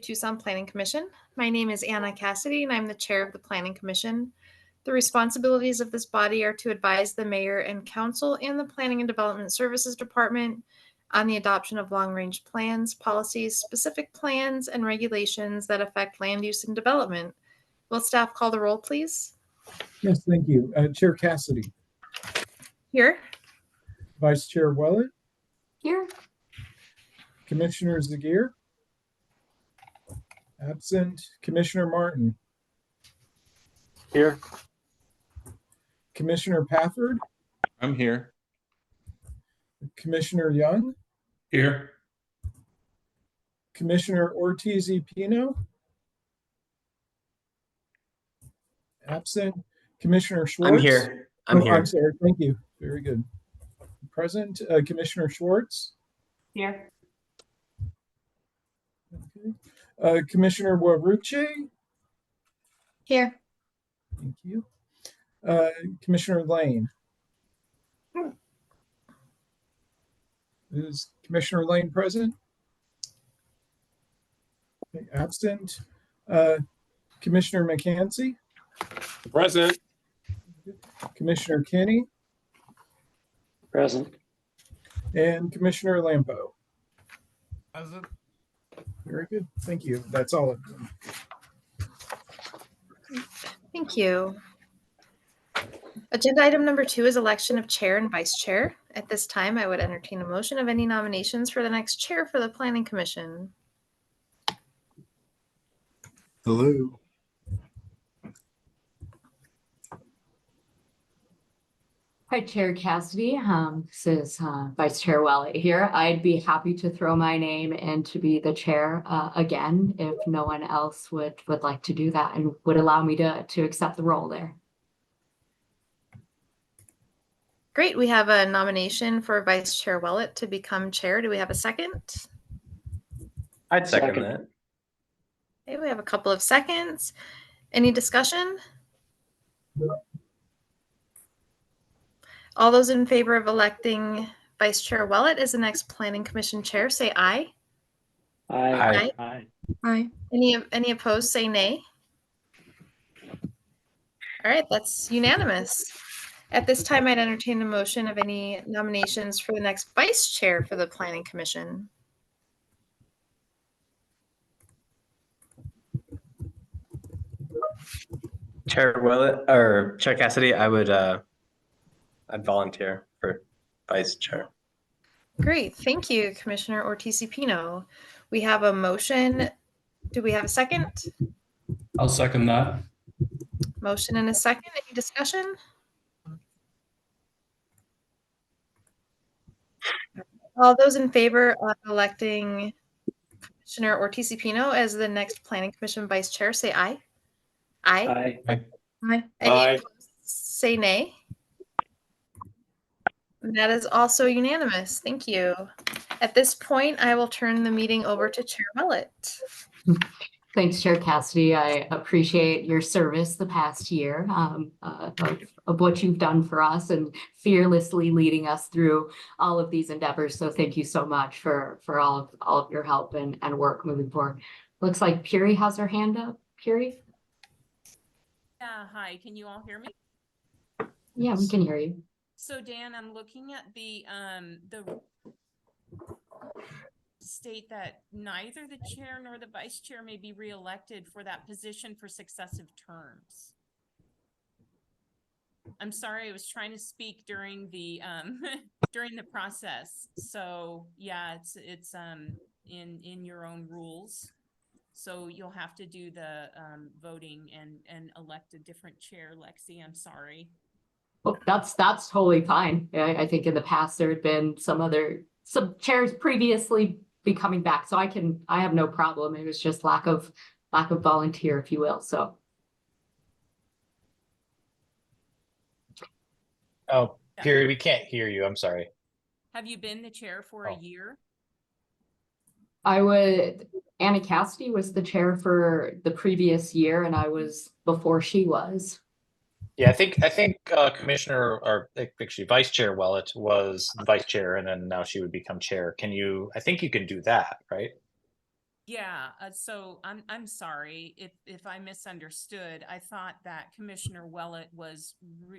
Tucson Planning Commission. My name is Anna Cassidy, and I'm the chair of the Planning Commission. The responsibilities of this body are to advise the mayor and council and the Planning and Development Services Department on the adoption of long-range plans, policies, specific plans, and regulations that affect land use and development. Will staff call the roll, please? Yes, thank you. Chair Cassidy. Here. Vice Chair Willett. Here. Commissioner Zagier. Absent. Commissioner Martin. Here. Commissioner Pafford. I'm here. Commissioner Young. Here. Commissioner Ortiz-Pino. Absent. Commissioner Schwartz. I'm here. I'm here. I'm sorry. Thank you. Very good. Present. Commissioner Schwartz. Here. Okay. Commissioner Waruche. Here. Thank you. Commissioner Lane. Is Commissioner Lane present? Okay, absent. Commissioner McKenzie. Present. Commissioner Kinney. Present. And Commissioner Lampo. Present. Very good. Thank you. That's all of them. Thank you. Agenda item number 2 is election of chair and vice chair. At this time, I would entertain a motion of any nominations for the next chair for the Planning Commission. Hello. Hi, Chair Cassidy. This is Vice Chair Willett here. I'd be happy to throw my name in to be the chair again if no one else would like to do that and would allow me to accept the role there. Great. We have a nomination for Vice Chair Willett to become chair. Do we have a second? I'd second that. Okay, we have a couple of seconds. Any discussion? All those in favor of electing Vice Chair Willett as the next Planning Commission chair, say aye. Aye. Aye. Aye. Any opposed, say nay. All right, that's unanimous. At this time, I'd entertain a motion of any nominations for the next vice chair for the Planning Commission. Chair Willett or Chair Cassidy, I'd volunteer for vice chair. Great, thank you, Commissioner Ortiz-Pino. We have a motion. Do we have a second? I'll second that. Motion and a second. Any discussion? All those in favor of electing Commissioner Ortiz-Pino as the next Planning Commission vice chair, say aye. Aye. Aye. Aye. Any opposed, say nay. That is also unanimous. Thank you. At this point, I will turn the meeting over to Chair Willett. Thanks, Chair Cassidy. I appreciate your service the past year of what you've done for us and fearlessly leading us through all of these endeavors. So thank you so much for all of your help and work moving forward. Looks like Puri has her hand up. Puri? Yeah, hi, can you all hear me? Yeah, we can hear you. So Dan, I'm looking at the state that neither the chair nor the vice chair may be reelected for that position for successive terms. I'm sorry, I was trying to speak during the during the process. So yeah, it's in your own rules. So you'll have to do the voting and elect a different chair, Lexi. I'm sorry. Well, that's totally fine. I think in the past there had been some chairs previously be coming back, so I have no problem. It was just lack of volunteer, if you will. So. Oh, Puri, we can't hear you. I'm sorry. Have you been the chair for a year? Anna Cassidy was the chair for the previous year, and I was before she was. Yeah, I think Commissioner, or actually Vice Chair Willett was the vice chair, and then now she would become chair. I think you can do that, right? Yeah, so I'm sorry if I misunderstood. I thought that Commissioner Willett was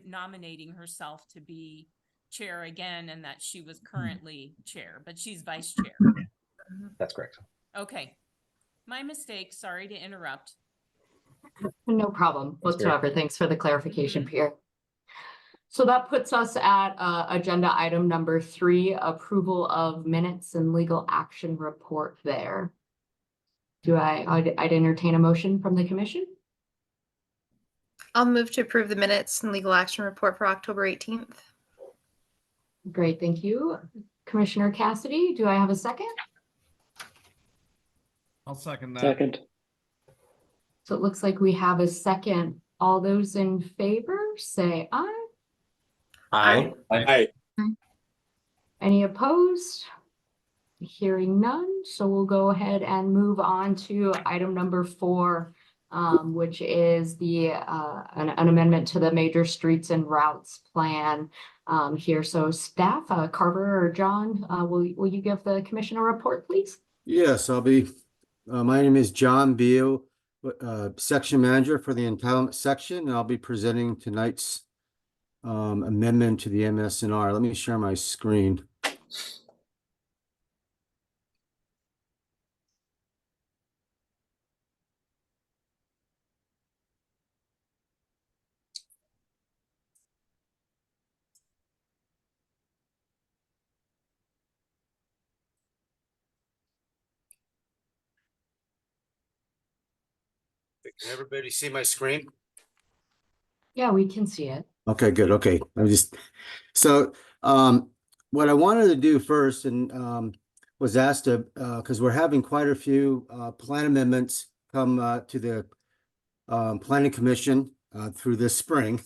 nominating herself to be chair again and that she was currently chair, but she's vice chair. That's correct. Okay. My mistake. Sorry to interrupt. No problem That's fair. whatsoever. Thanks for the clarification, Mhm. Pierre. So that puts us at agenda item number 3, approval of minutes and legal action report there. I'd entertain a motion from the commission? I'll move to approve the minutes and legal action report for October 18th. Great, thank you. Commissioner Cassidy, do I have a second? I'll second that. Second. So it looks like we have a second. All those in favor, say aye. Aye. Aye. Any opposed? Hearing none, so we'll go ahead and move on to item number 4, which is the an amendment to the major streets and routes plan here. So staff, Carver or John, will you give the commission a report, please? Yes, I'll be. My name is John Beal, section manager for the entitlement section, and I'll be presenting tonight's amendment to the MSNR. Let me share my screen. Can everybody see my screen? Yeah, we can see it. Okay, good. Okay. What I wanted to do first and was asked to, because we're having quite a few plan amendments come to the planning commission through this spring.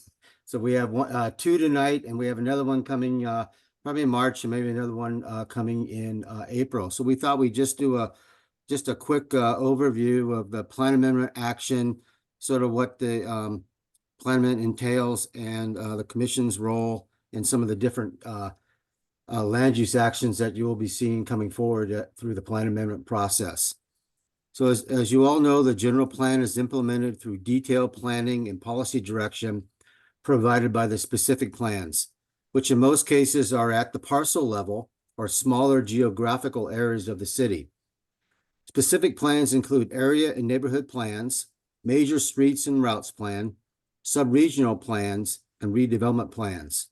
So we have 2 tonight, and we have another one coming probably in March, and maybe another one coming in April. So we thought we'd just do a quick overview of the plan amendment action, sort of what the plan amendment entails, and the commission's role in some of the different land use actions that you will be seeing coming forward through the plan amendment process. So as you all know, the general plan is implemented through detailed planning and policy direction provided by the specific plans, which in most cases are at the parcel level or smaller geographical areas of the city. Specific plans include area and neighborhood plans, major streets and routes plan, sub-regional plans, and redevelopment plans.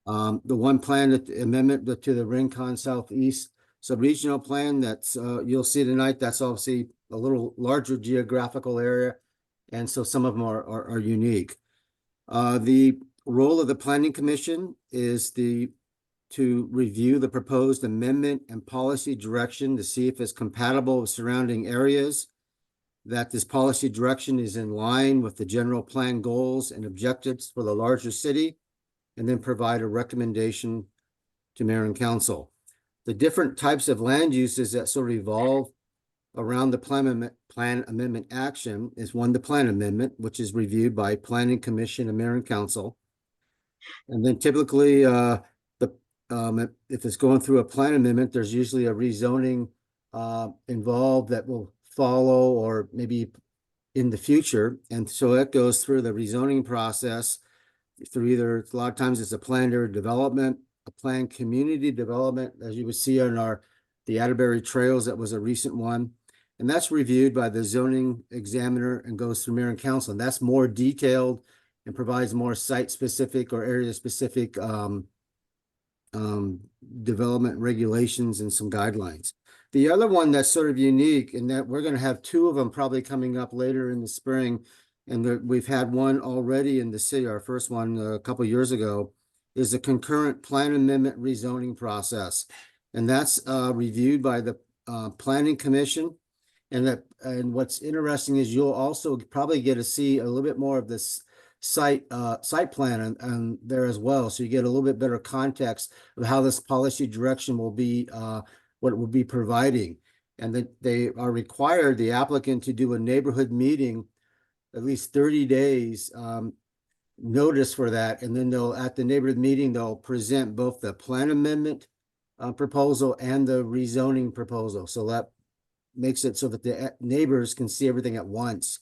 The one plan that the amendment to the Rincon Southeast sub-regional plan that's you'll see tonight, that's obviously a little larger geographical area, and so some of them are unique. The role of the Planning Commission is to review the proposed amendment and policy direction to see if it's compatible with surrounding areas, that this policy direction is in line with the general plan goals and objectives for the larger city, and then provide a recommendation to mayor and council. The different types of land uses that sort of evolve around the plan amendment action is one, the plan amendment, which is reviewed by Planning Commission and mayor and council. And then typically if it's going through a plan amendment, there's usually a rezoning involved that will follow or maybe in the future. And so it goes through the rezoning process through either, a lot of times it's a planned area development, a planned community development, as you would see on the Atterbury Trails, that was a recent one. And that's reviewed by the zoning examiner and goes through mayor and council. And that's more detailed and provides more site-specific or area-specific development regulations and some guidelines. The other one that's sort of unique in that we're going to have 2 of them probably coming up later in the spring, and we've had one already in the city, our first one a couple of years ago, is the concurrent plan amendment rezoning process. And that's reviewed by the Planning Commission. And what's interesting is you'll also probably get to see a little bit more of this site plan on there as well. So you get a little bit better context of how this policy direction will be, what it will be providing. And that they are required, the applicant, to do a neighborhood meeting at least 30 days notice for that. And then at the neighborhood meeting, they'll present both the plan amendment proposal and the rezoning proposal. So that makes it so that the neighbors can see everything at once.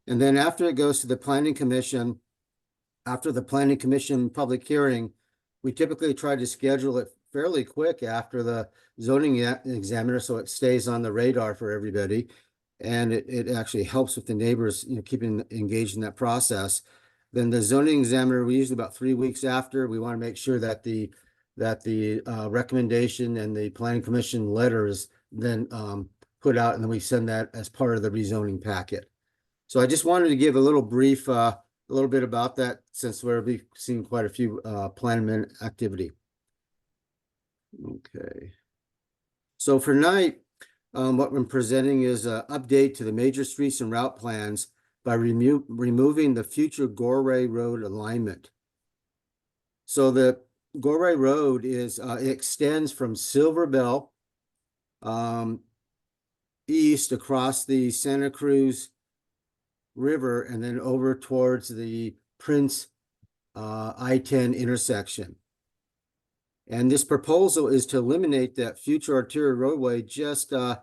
And then after it goes to the planning commission, after the planning commission public hearing, we typically try to schedule it fairly quick after the zoning examiner, so it stays on the radar for everybody. And it actually helps with the neighbors, keeping engaged in that process. Then the zoning examiner, we usually about 3 weeks after, we want to make sure that the recommendation and the planning commission letter is then put out, and then we send that as part of the rezoning packet. So I just wanted to give a little brief, a little bit about that, since we're seeing quite a few plan amendment activity. Okay. So for tonight, what we're presenting is an update to the major streets and route plans by removing the future Gorey Road alignment. So the Gorey Road is it extends from Silver Bell east across the Santa Cruz River and then over towards the Prince I-10 intersection. And this proposal is to eliminate that future arterial roadway just on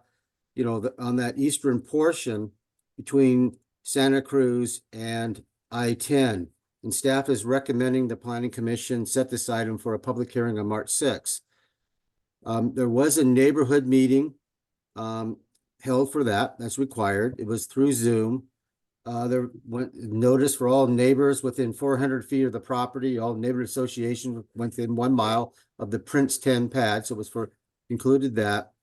that eastern portion between Santa Cruz and I-10. And staff is recommending the planning commission set this item for a public hearing on March 6th. There was a neighborhood meeting held for that. That's required. It was through Zoom. There went notice for all neighbors within 400 feet of the property, all neighborhood associations within 1 mile of the Prince 10 pad. So it was included that.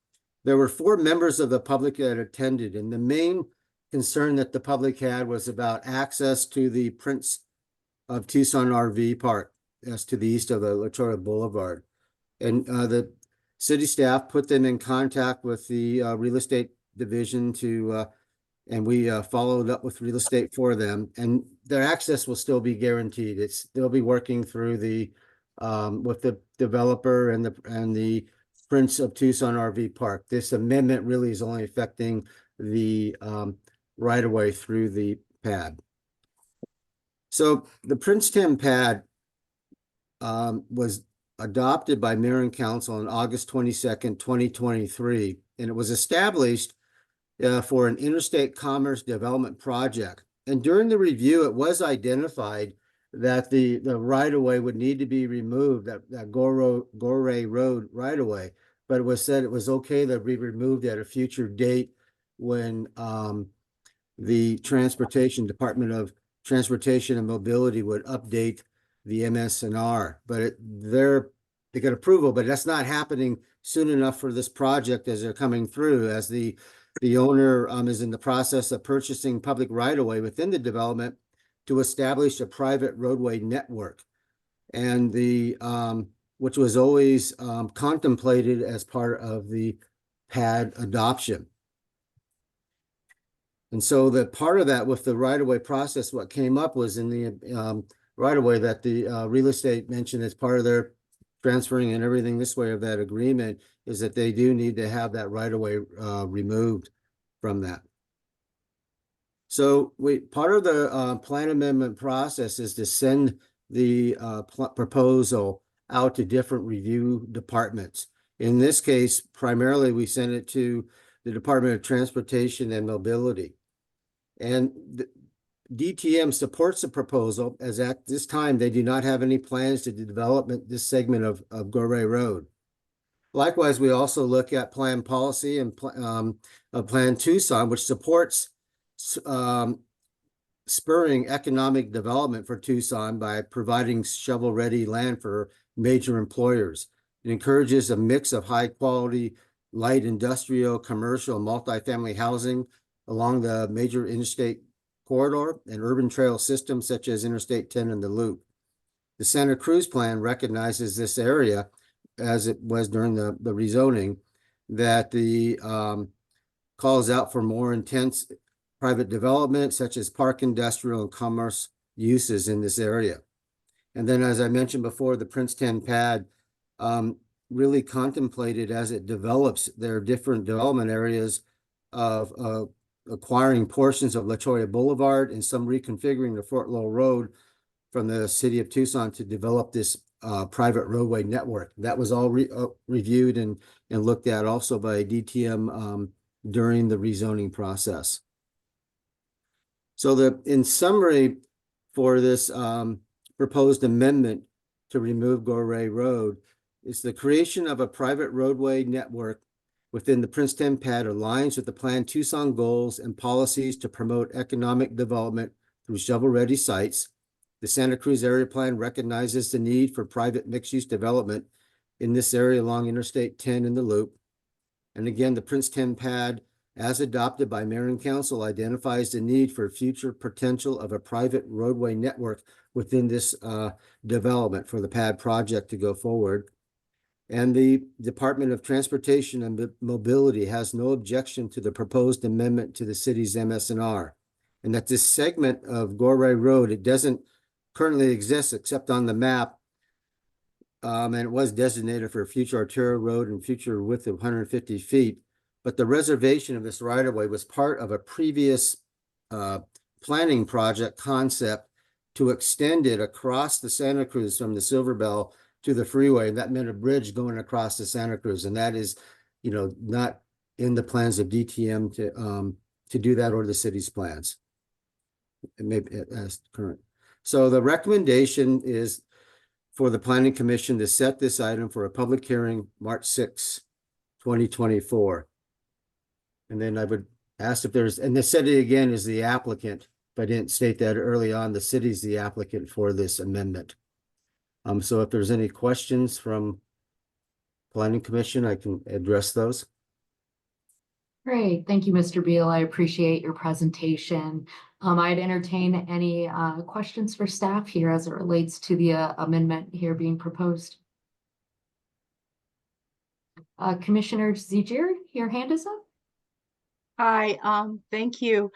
There were 4 members of the public that attended, and the main concern that the public had was about access to the Prince of Tucson RV Park, as to the east of the Latoya Boulevard. And the city staff put them in contact with the real estate division and we followed up with real estate for them, and their access will still be guaranteed. They'll be working through with the developer and the Prince of Tucson RV Park. This amendment really is only affecting the right of way through the pad. So the Prince 10 pad was adopted by Mayor and Council on August 22nd, 2023, and it was established for an interstate commerce development project. And during the review, it was identified that the right-of-way would need to be removed, that Gorey Road right-of-way, but it was said it was okay to be removed at a future date when the Department of Transportation and Mobility would update the MSNR. But they got approval, but that's not happening soon enough for this project as they're coming through, as the owner is in the process of purchasing public right-of-way within the development to establish a private roadway network, and which was always contemplated as part of the pad adoption. And so the part of that with the right-of-way process, what came up was in the right-of-way that the real estate mentioned as part of their transferring and everything this way of that agreement, is that they do need to have that right-of-way removed from that. So part of the plan amendment process is to send the proposal out to different review departments. In this case, primarily we sent it to the Department of Transportation and Mobility. And the DTM supports the proposal, as at this time they do not have any plans to develop this segment of Gorey Road. Likewise, we also look at plan policy and Plan Tucson, which supports spurring economic development for Tucson by providing shovel-ready land for major employers. It encourages a mix of high-quality, light industrial, commercial, and multifamily housing along the major interstate corridor and urban trail systems such as Interstate 10 and the Loop. The Santa Cruz plan recognizes this area, as it was during the rezoning, that the calls out for more intense private development such as park, industrial, and commerce uses in this area. And then, as I mentioned before, the Prince 10 pad really contemplated, as it develops their different development areas, of acquiring portions of Latoya Boulevard and some reconfiguring the Fort Lowell Road from the city of Tucson to develop this private roadway network. That was all reviewed and looked at also by DTM during the rezoning process. So in summary, for this proposed amendment to remove Gorey Road is the creation of a private roadway network within the Princeton pad aligns with the planned Tucson goals and policies to promote economic development through shovel-ready sites. The Santa Cruz Area Plan recognizes the need for private mixed-use development in this area along Interstate 10 in the Loop. And again, the Princeton pad, as adopted by Mayor and Council, identifies the need for future potential of a private roadway network within this development for the pad project to go forward. And the Department of Transportation and Mobility has no objection to the proposed amendment to the city's MS&R. And that this segment of Gorey Road, it doesn't currently exist except on the map. And it was designated for a future arterial road and future width of 150 feet. But the reservation of this right-of-way was part of a previous planning project concept to extend it across the Santa Cruz from the Silver Bell to the freeway. And that meant a bridge going across the Santa Cruz. And that is, not in the plans of DTM to do that or the city's plans. Maybe as current. So the recommendation is for the Planning Commission to set this item for a public hearing March 6, 2024. And then I would ask if there's, and the city again is the applicant, if I didn't state that early on, the city's the applicant for this amendment. So if there's any questions from Planning Commission, I can address those. Great. Thank you, Mr. Beal. I appreciate your presentation. I'd entertain any questions for staff here as it relates to the amendment here being proposed. Commissioner Ziegler, your hand is up. Hi, thank you.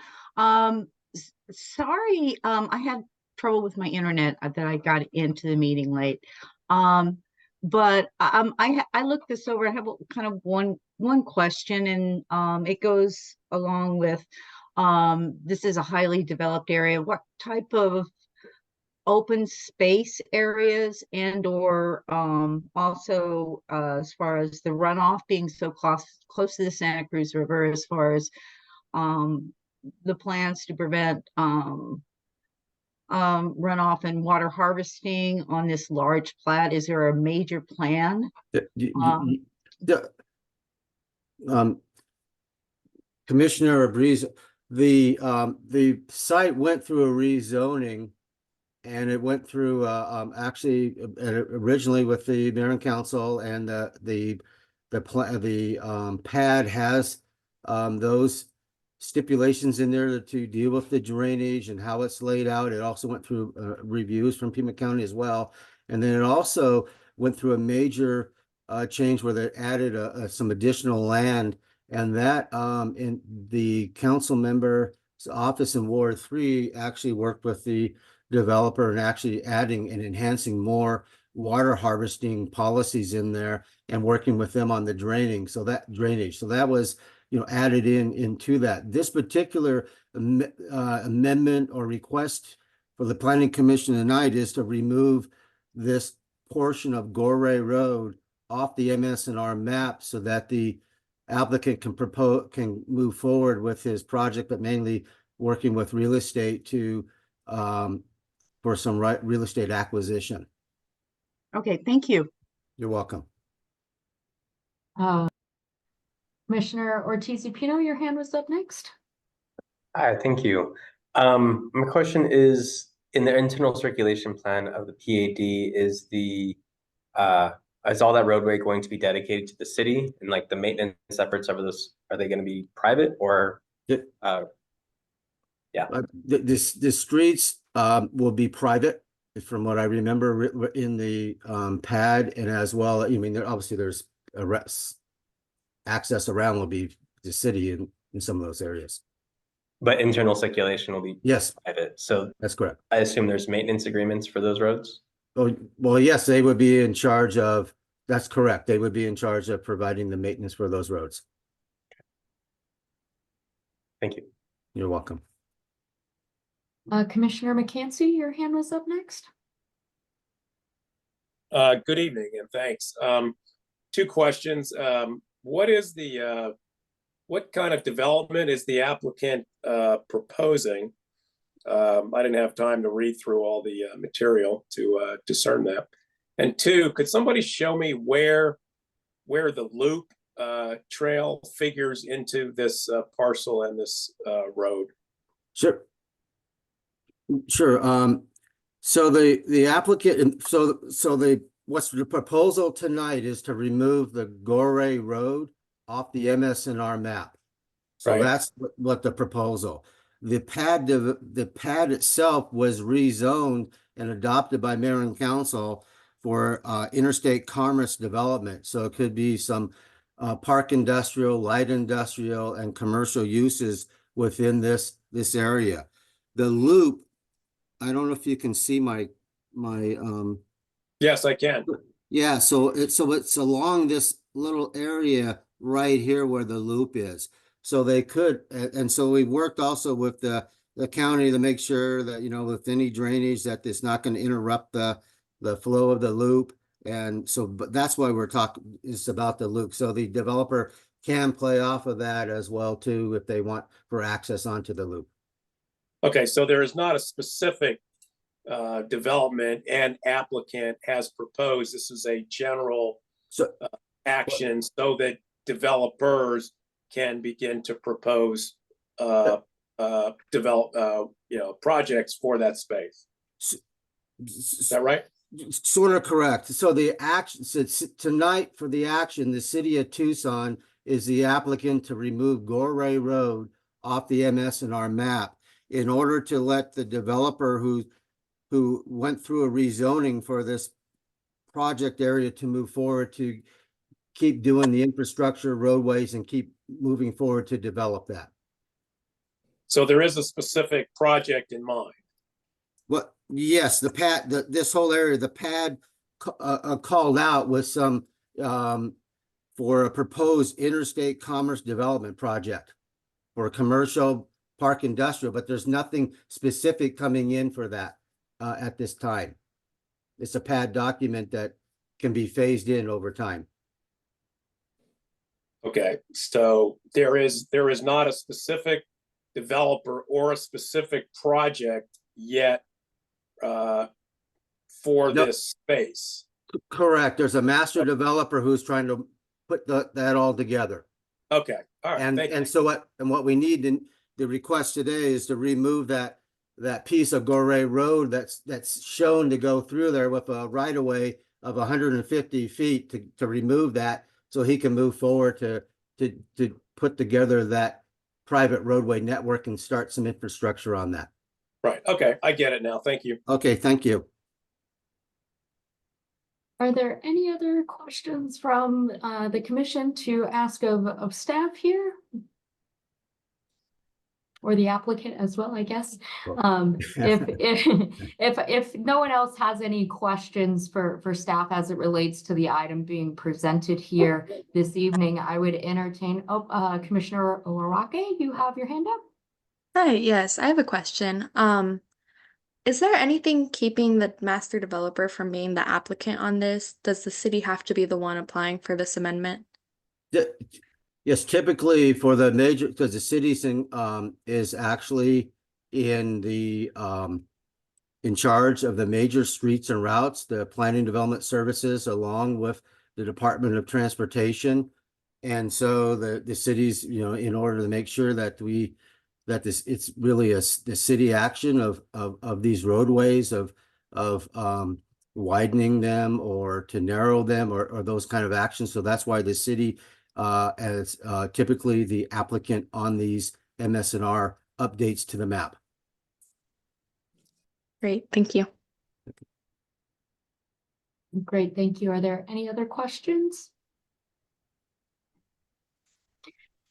Sorry, I had trouble with my internet that I got into the meeting late. But I looked this over. I have kind of one question, and it goes along with this is a highly developed area. What type of open space areas and or also as far as the runoff being so close to the Santa Cruz River, as far as the plans to prevent runoff and water harvesting on this large plat? Is there a major plan? Commissioner Breeze, the site went through a rezoning, and it went through actually originally with the mayor and council, and the pad has those stipulations in there to deal with the drainage and how it's laid out. It also went through reviews from Pima County as well. And then it also went through a major change where they added some additional land, and that in the council member's office in Ward 3 actually worked with the developer and actually adding and enhancing more water harvesting policies in there and working with them on the drainage. So that was added into that. This particular amendment or request for the Planning Commission tonight is to remove this portion of Gorey Road off the MS&R map so that the applicant can move forward with his project, but mainly working with real estate to for some real estate acquisition. Okay, thank you. You're welcome. Commissioner Ortiz-Pino, your hand was up next. Hi, thank you. My question is, in the internal circulation plan of the PAD, is all that roadway going to be dedicated to the city, and like the maintenance efforts of this, are they going to be private or? The streets will be private, from what I remember in the pad, and as well, obviously there's access around will be the city in some of those areas. But internal circulation will be private. So that's correct. I assume there's maintenance agreements for those roads? Oh, well, yes, they would be in charge of, that's correct. They would be in charge of providing the maintenance for those roads. Thank you. You're welcome. Commissioner McCancy, your hand was up next. Good evening and thanks. Two questions. What is the what kind of development is the applicant proposing? I didn't have time to read through all the material to discern that. And two, could somebody show me where the loop trail figures into this parcel and this road? Sure. Sure. So the applicant, what's the proposal tonight is to remove the Gore Road off the MS&R map. So Right. that's what the proposal. The pad itself was rezoned and adopted by mayor and council for interstate commerce development. So it could be some park industrial, light industrial, and commercial uses within this area. The loop, I don't know if you can see my Yes, I can. yeah, so it's along this little area right here where the loop is. So they could, and so we worked also with the county to make sure that, you know, with any drainage that it's not going to interrupt the flow of the loop. And so, but that's why we're talking is about the loop. So the developer can play off of that as well too, if they want for access onto the loop. Okay, so there is not a specific development and applicant has proposed. This is a general action so that developers can begin to propose projects for that space. Is that right? Sort of correct. So the action, so tonight for the action, the city of Tucson is the applicant to remove Gore Road off the MS&R map in order to let the developer who went through a rezoning for this project area to move forward to keep doing the infrastructure, roadways, and keep moving forward to develop that. So there is a specific project in mind. Well, yes, the pad, this whole area, the pad called out with some for a proposed interstate commerce development project for a commercial park industrial, but there's nothing specific coming in for that at this time. It's a pad document that can be phased in over time. Okay, so there is not a specific developer or a specific project yet for this space. Correct. There's a master developer who's trying to put that all together. Okay, all right. And what we need in the request today is to remove that piece of Gore Road that's shown to go through there with a right of way of 150 feet to remove that so he can move forward to put together that private roadway network and start some infrastructure on that. Right. Okay, I get it now. Thank you. Okay, thank you. Are there any other questions from the commission to ask of staff here? Or the applicant as well, I guess. If no one else has any questions for staff as it relates to the item being presented here this evening, I would entertain, Commissioner Owarake, you have your hand up? Hi, yes, I have a question. Is there anything keeping the master developer from being the applicant on this? Does the city have to be the one applying for this amendment? Yes, typically for the major, because the city is actually in charge of the major streets and routes, the planning development services, along with the Department of Transportation. And so the cities, you know, in order to make sure that it's really the city action of these roadways of widening them or to narrow them or those kind of actions. So that's why the city as typically the applicant on these MS&R updates to the map. Great, thank you. Great, thank you. Are there any other questions?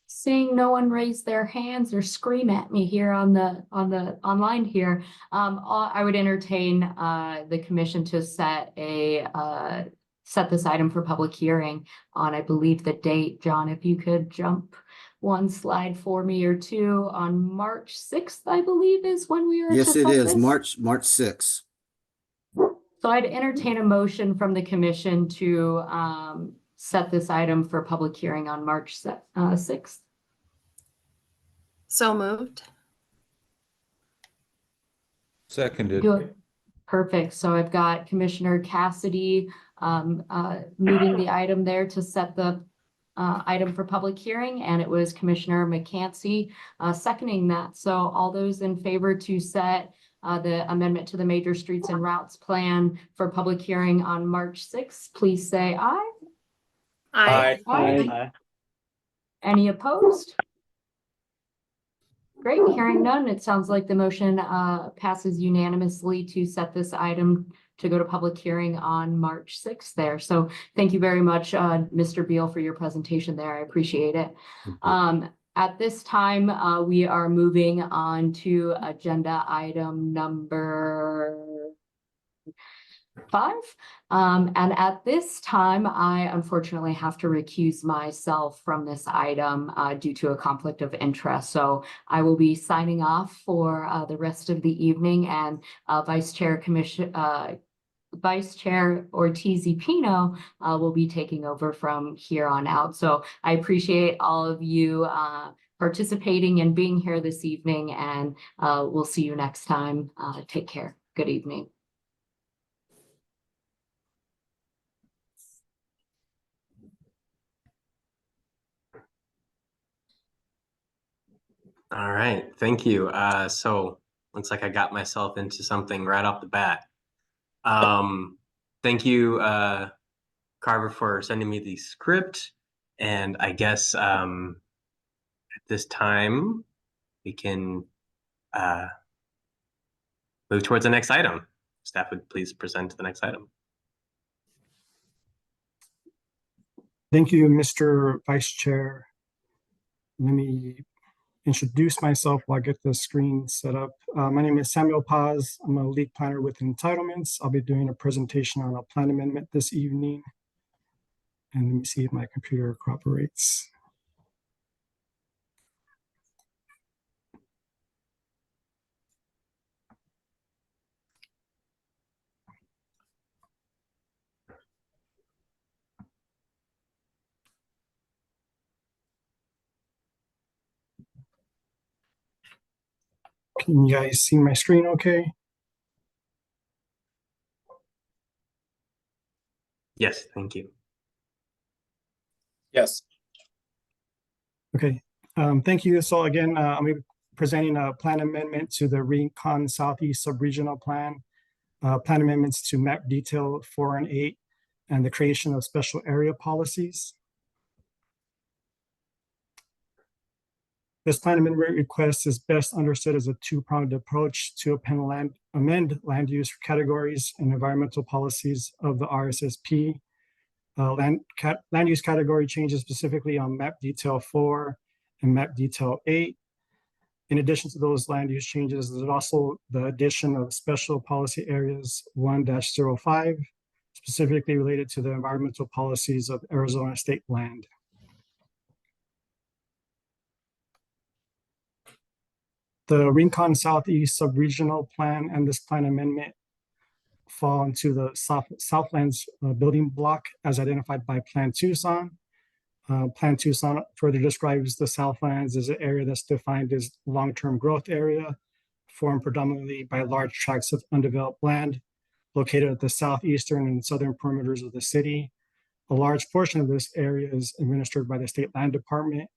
Seeing no one raise their hands or scream at me here on the online here, I would entertain the commission to set this item for public hearing on, I believe, the date. John, if you could jump one slide for me or two, on March 6th, I believe is when we are. Yes, it is March 6th. So I'd entertain a motion from the commission to set this item for public hearing on March 6th. So moved. Seconded. Perfect. So I've got Commissioner Cassidy moving the item there to set the item for public hearing, and it was Commissioner McCancy seconding that. So all those in favor to set the amendment to the Major Streets and Routes Plan for public hearing on March 6th, please say aye. Aye. Aye. Any opposed? Great, hearing none, it sounds like the motion passes unanimously to set this item to go to public hearing on March 6th there. So thank you very much, Mr. Beal, for your presentation there. I appreciate it. At this time, we are moving on to agenda item number 5. And at this time, I unfortunately have to recuse myself from this item due to a conflict of interest. So I will be signing off for the rest of the evening, and Vice Chair Ortiz Pino will be taking over from here on out. So I appreciate all of you participating and being here this evening, and we'll see you next time. Take care. Good evening. All right, thank you. So looks like I got myself into something right off the bat. Thank you, Carver, for sending me the script. And I guess at this time we can move towards the next item. Staff would please present the next item. Thank you, Mr. Vice Chair. Let me introduce myself while I get the screen set up. My name is Samuel Paz. I'm a lead planner with entitlements. I'll be doing a presentation on a plan amendment this evening. And let me see if my computer cooperates. Can you guys see my screen okay? Yes, thank you. Yes. Okay, thank you. So again, I'm presenting a plan amendment to the Rincon Southeast Subregional Plan, plan amendments to map detail 4 and 8, and the creation of special area policies. This plan amendment request is best understood as a two-pronged approach to amend land use categories and environmental policies of the RSSP. Land use category changes specifically on map detail 4 and map detail 8. In addition to those land use changes, there's also the addition of special policy areas 1-05, specifically related to the environmental policies of Arizona state land. The Rincon Southeast Subregional Plan and this plan amendment fall into the Southlands building block as identified by Plan Tucson. Plan Tucson further describes the Southlands as an area that's defined as long-term growth area, formed predominantly by large tracts of undeveloped land located at the southeastern and southern perimeters of the city. A large portion of this area is administered by the State Land Department.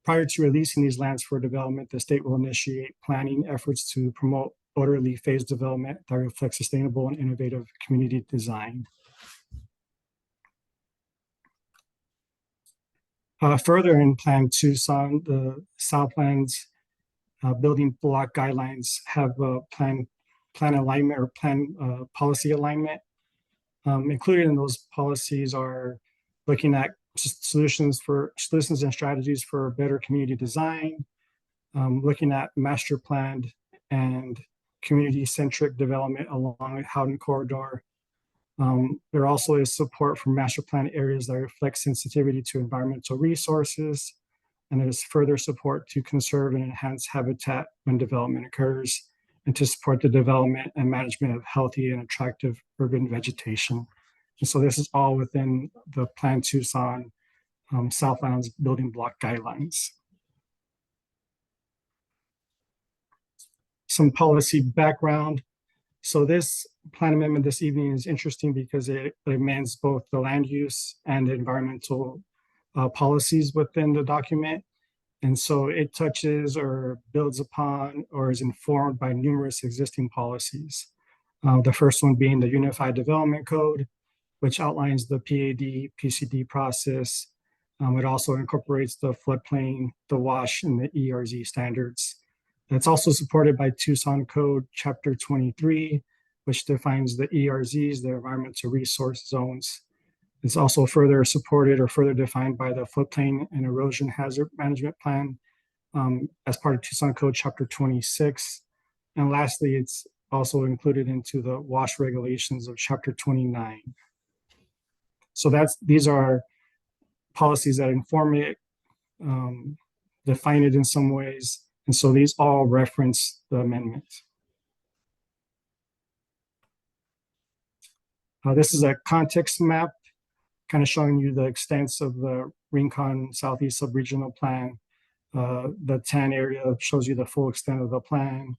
Prior to releasing these lands for development, the state will initiate planning efforts to promote orderly phased development that reflects sustainable and innovative community design. Further in Plan Tucson, the Southlands building block guidelines have a plan alignment or plan policy alignment. Included in those policies are looking at solutions and strategies for better community design, looking at master planned and community-centric development along Howden Corridor. There also is support for master plan areas that reflect sensitivity to environmental resources, and there's further support to conserve and enhance habitat when development occurs, and to support the development and management of healthy and attractive urban vegetation. And so this is all within the Plan Tucson Southlands building block guidelines. some policy background. So this plan amendment this evening is interesting because it amends both the land use and the environmental policies within the document. And so it touches or builds upon or is informed by numerous existing policies. The first one being the Unified Development Code, which outlines the PAD, PCD process. It also incorporates the floodplain, the WASH, and the ERZ standards. It's also supported by Tucson Code Chapter 23, which defines the ERZs, the environmental resource zones. It's also further supported or further defined by the floodplain and erosion hazard management plan as part of Tucson Code Chapter 26. And lastly, it's also included into the WASH regulations of Chapter 29. So these are policies that inform it, define it in some ways. And so these all reference the amendment. This is a context map, kind of showing you the extents of the Rincon Southeast Subregional Plan. The tan area shows you the full extent of the plan.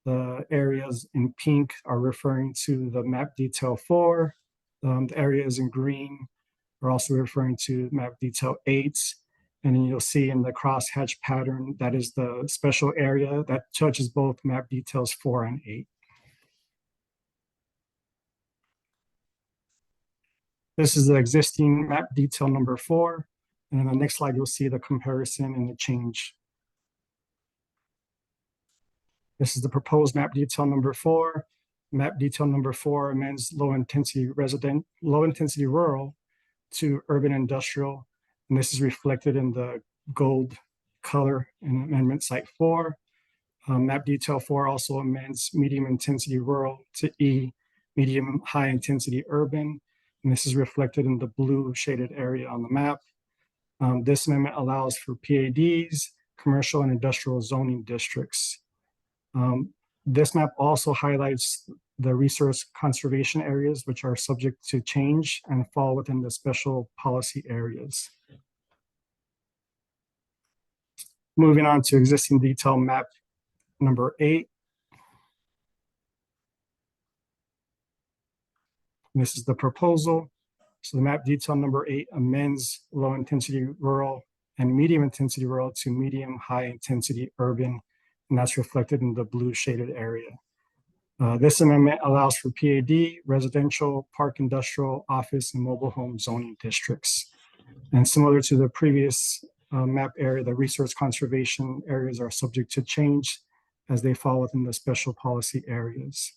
The areas in pink are referring to the map detail 4. The areas in green are also referring to map detail 8. And then you'll see in the crosshatch pattern, that is the special area that touches both map details 4 and 8. This is the existing map detail number 4. And in the next slide, you'll see the comparison and the change. This is the proposed map detail number 4. Map detail number 4 amends low intensity rural to urban industrial. And this is reflected in the gold color in Amendment Site 4. Map detail 4 also amends medium intensity rural to E, medium high intensity urban. And this is reflected in the blue shaded area on the map. This amendment allows for PADs, commercial and industrial zoning districts. This map also highlights the resource conservation areas, which are subject to change and fall within the special policy areas. Moving on to existing detail map number 8. This is the proposal. So the map detail number 8 amends low intensity rural and medium intensity rural to medium high intensity urban, and that's reflected in the blue shaded area. This amendment allows for PAD, residential, park industrial, office, and mobile home zoning districts. And similar to the previous map area, the resource conservation areas are subject to change as they fall within the special policy areas.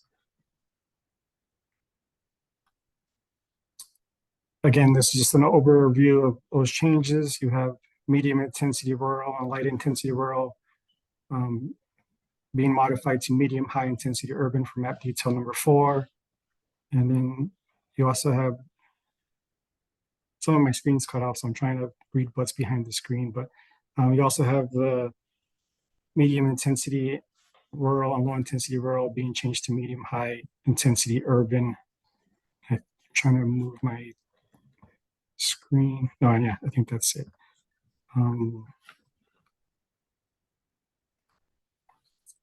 Again, this is just an overview of those changes. You have medium intensity rural and light intensity rural being modified to medium high intensity urban for map detail number 4. And then you also have, some of my screen's cut off, so I'm trying to read what's behind the screen, but you also have the medium intensity rural and low intensity rural being changed to medium high intensity urban. I'm trying to move my screen. Oh, yeah, I think that's it.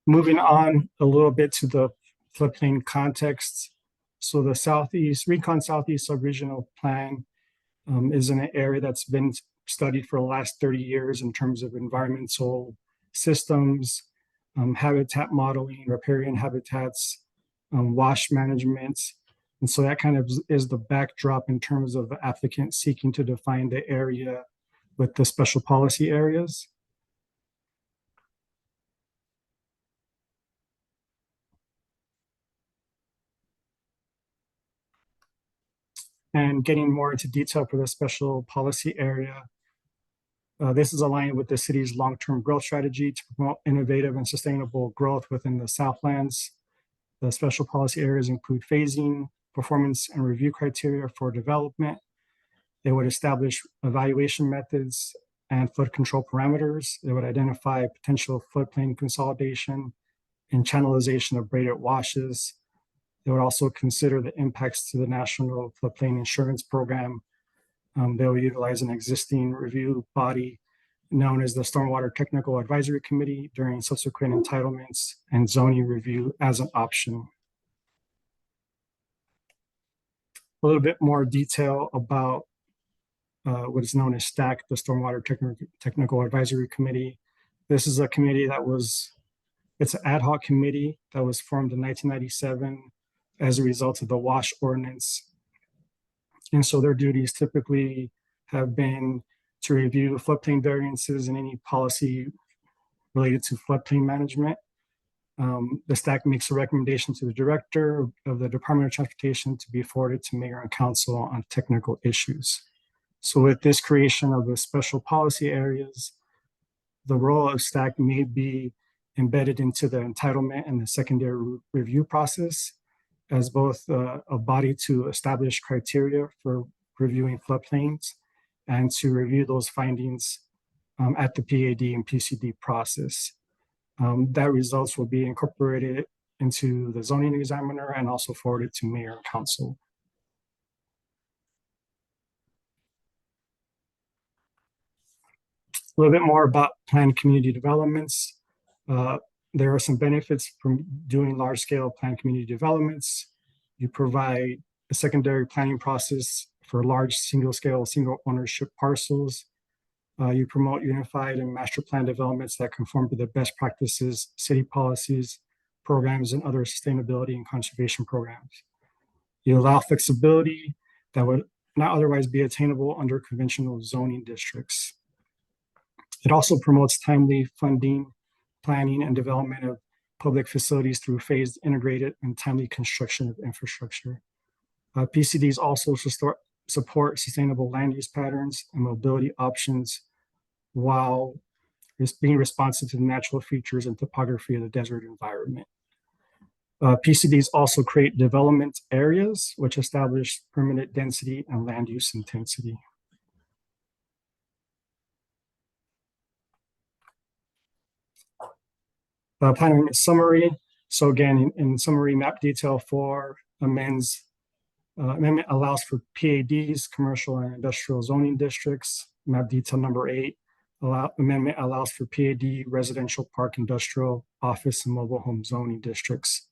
Moving on a little bit to the floodplain context. So the Rincon Southeast Subregional Plan is in an area that's been studied for the last 30 years in terms of environmental systems, habitat modeling, riparian habitats, WASH management. And so that kind of is the backdrop in terms of the applicant seeking to define the area with the special policy areas. And getting more into detail for the special policy area, this is aligned with the city's long-term growth strategy to promote innovative and sustainable growth within the Southlands. The special policy areas include phasing, performance and review criteria for development. They would establish evaluation methods and flood control parameters. They would identify potential floodplain consolidation and channelization of braided washes. They would also consider the impacts to the National Floodplain Insurance Program. They will utilize an existing review body known as the Stormwater Technical Advisory Committee during subsequent entitlements and zoning review as an option. A little bit more detail about what is known as STAC, the Stormwater Technical Advisory Committee. This is a committee it's an ad hoc committee that was formed in 1997 as a result of the WASH ordinance. And so their duties typically have been to review floodplain variances and any policy related to floodplain management. The STAC makes a recommendation to the director of the Department of Transportation to be forwarded to mayor and council on technical issues. So with this creation of the special policy areas, the role of STAC may be embedded into the entitlement and the secondary review process as both a body to establish criteria for reviewing floodplains and to review those findings at the PAD and PCD process. That results will be incorporated into the zoning examiner and also forwarded to mayor and council. A little bit more about planned community developments. There are some benefits from doing large-scale planned community developments. You provide a secondary planning process for large single-scale, single-ownership parcels. You promote unified and master plan developments that conform to the best practices, city policies, programs, and other sustainability and conservation programs. You allow flexibility that would not otherwise be attainable under conventional zoning districts. It also promotes timely funding, planning, and development of public facilities through phased, integrated, and timely construction of infrastructure. PCDs also support sustainable land use patterns and mobility options while being responsive to the natural features and topography of the desert environment. PCDs also create development areas which establish permanent density and land use intensity. Planning summary. So again, in summary, map detail 4 amendment allows for PADs, commercial and industrial zoning districts. Map detail number 8, amendment allows for PAD, residential, park, industrial, office, and mobile home zoning districts.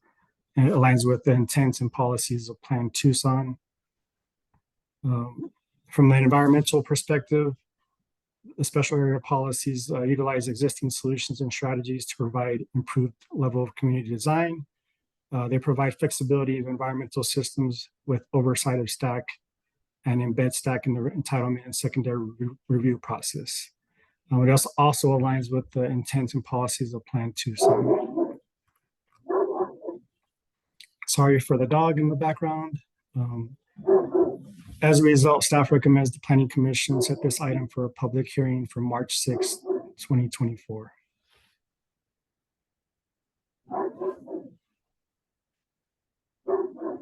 And it aligns with the intent and policies of Plan Tucson. From an environmental perspective, the special area policies utilize existing solutions and strategies to provide improved level of community design. They provide flexibility of environmental systems with oversight of STAC and embed STAC in the entitlement and secondary review process. It also aligns with the intent and policies of Plan Tucson. Sorry for the dog in the background. As a result, staff recommends the Planning Commission set this item for a public hearing for March 6th, 2024.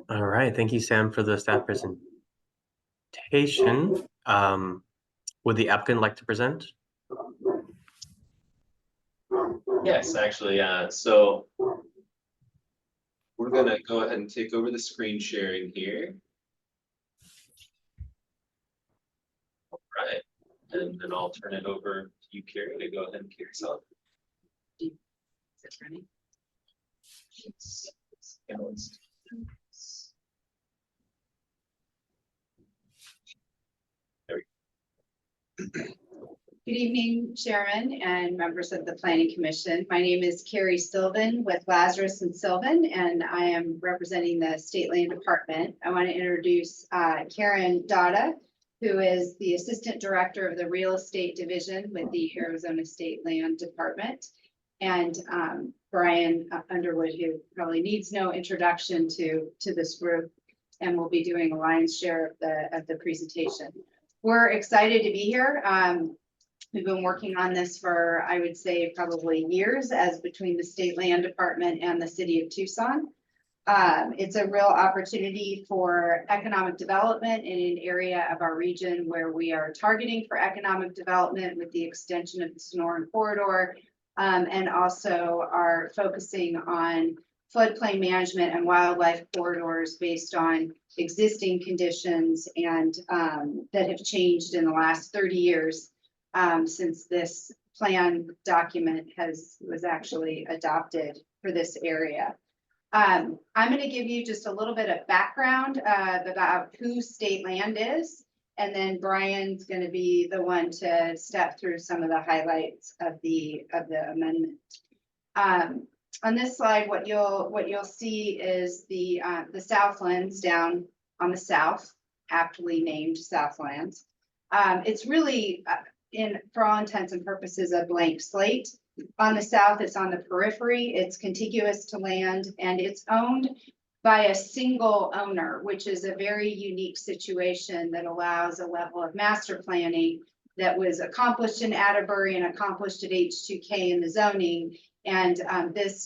All right, thank you, Sam, for the staff presentation. Would the applicant like to present? Yes, actually, so we're gonna go ahead and take over the screen sharing here. All right, and then I'll turn it over to you, Carrie, to go ahead and kick us off. Is it running? There we go. Good evening, Chairman and members of the Planning Commission. My name is Carrie Sylvan with Lazarus and Sylvan, and I am representing the State Land Department. I want to introduce Karen Dada, who is the Assistant Director of the Real Estate Division with the Arizona State Land Department, and Brian Underwood, who probably needs no introduction to this group, and will be doing a lion's share of the presentation. We're excited to be here. We've been working on this for, I would say, probably years, as between the State Land Department and the City of Tucson. It's a real opportunity for economic development in an area of our region where we are targeting for economic development with the extension of the Sonoran Corridor, and also are focusing on floodplain management and wildlife corridors based on existing conditions and that have changed in the last 30 years. since this plan document was actually adopted for this area. I'm going to give you just a little bit of background about who state land is, and then Brian's going to be the one to step through some of the highlights of the amendment. On this slide, what you'll see is the Southlands down on the south, aptly named Southlands. It's really, for all intents and purposes, a blank slate. On the south, it's on the periphery, it's contiguous to land, and it's owned by a single owner, which is a very unique situation that allows a level of master planning that was accomplished in Atterbury and accomplished at H2K in the zoning. And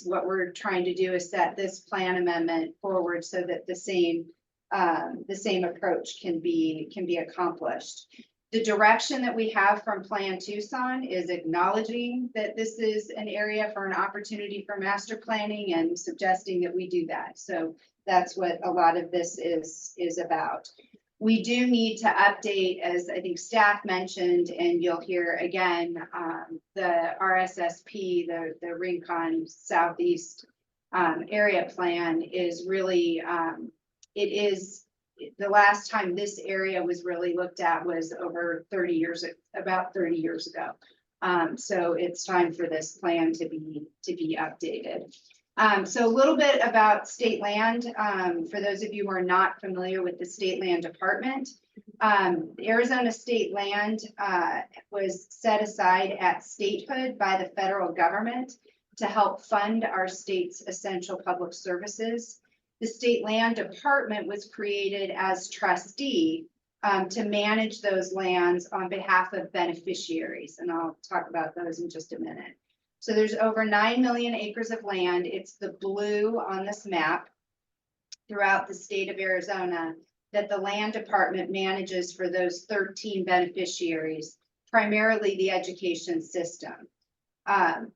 what we're trying to do is set this plan amendment forward so that the same approach can be accomplished. The direction that we have from Plan Tucson is acknowledging that this is an area for an opportunity for master planning and suggesting that we do that. So that's what a lot of this is about. We do need to update, as I think staff mentioned, and you'll hear again, the RSSP, the Rincon Southeast area plan is really, the last time this area was really looked at was over 30 years, about 30 years ago. So it's time for this plan to be updated. So a little bit about state land. For those of you who are not familiar with the State Land Department, Arizona state land was set aside at statehood by the federal government to help fund our state's essential public services. The State Land Department was created as trustee to manage those lands on behalf of beneficiaries, and I'll talk about those in just a minute. So there's over 9 million acres of land. It's the blue on this map throughout the state of Arizona that the Land Department manages for those 13 beneficiaries, primarily the education system.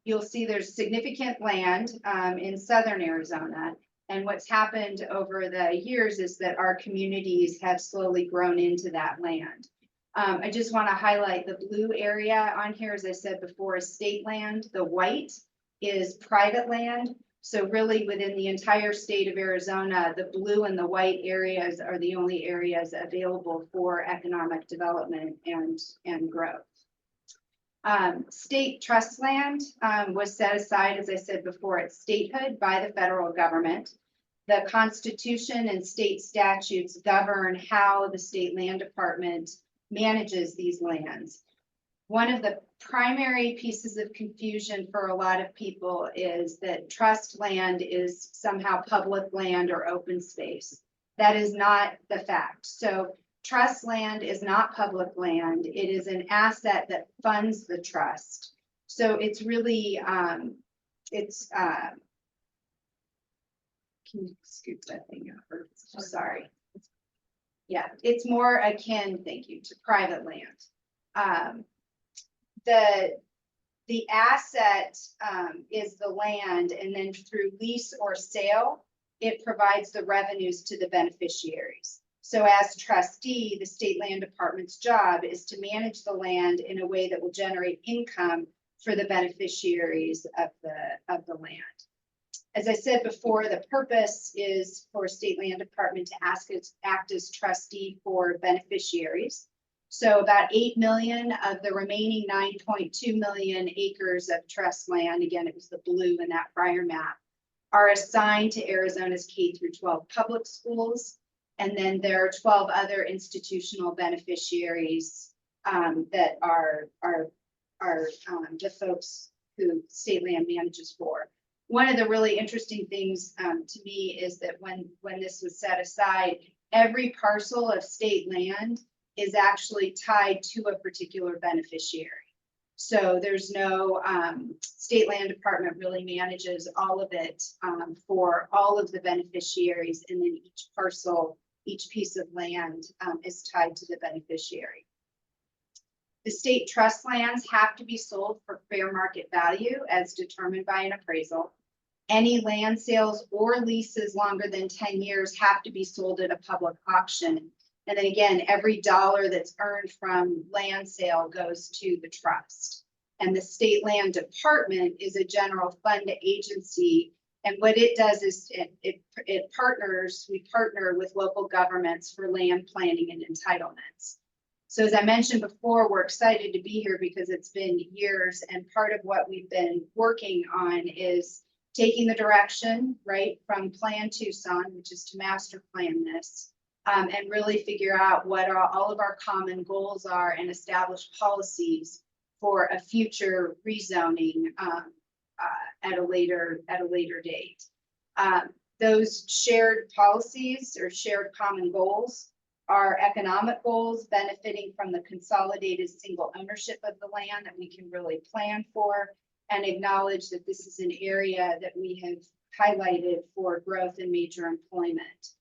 You'll see there's significant land in southern Arizona. And what's happened over the years is that our communities have slowly grown into that land. I just want to highlight the blue area on here, as I said before, is state land. The white is private land. So really within the entire state of Arizona, the blue and the white areas are the only areas available for economic development and growth. State trust land was set aside, as I said before, at statehood by the federal government. The Constitution and state statutes govern how the State Land Department manages these lands. One of the primary pieces of confusion for a lot of people is that trust land is somehow public land or open space. That is not the fact. So trust land is not public land. It is an asset that funds the trust. So it's really, can you scoop that thing over? Sorry. Yeah, it's more akin, thank you, to private land. The asset is the land, and then through lease or sale, it provides the revenues to the beneficiaries. So as trustee, the State Land Department's job is to manage the land in a way that will generate income for the beneficiaries of the land. As I said before, the purpose is for State Land Department to act as trustee for beneficiaries. So about 8 million of the remaining 9.2 million acres of trust land, again, it was the blue in that prior map, are assigned to Arizona's K-12 public schools. And then there are 12 other institutional beneficiaries that are the folks who state land manages for. One of the really interesting things to me is that when this was set aside, every parcel of state land is actually tied to a particular beneficiary. So there's no, State Land Department really manages all of it for all of the beneficiaries, and then each parcel, each piece of land is tied to the beneficiary. The state trust lands have to be sold for fair market value as determined by an appraisal. Any land sales or leases longer than 10 years have to be sold at a public auction. And then again, every dollar that's earned from land sale goes to the trust. And the State Land Department is a general fund agency. And what it does is we partner with local governments for land planning and entitlements. So as I mentioned before, we're excited to be here because it's been years, and part of what we've been working on is taking the direction, right, from Plan Tucson, which is to master plan this, and really figure out what all of our common goals are and establish policies for a future rezoning at a later date. Those shared policies or shared common goals are economic goals benefiting from the consolidated single ownership of the land that we can really plan for, and acknowledge that this is an area that we have highlighted for growth and major employment.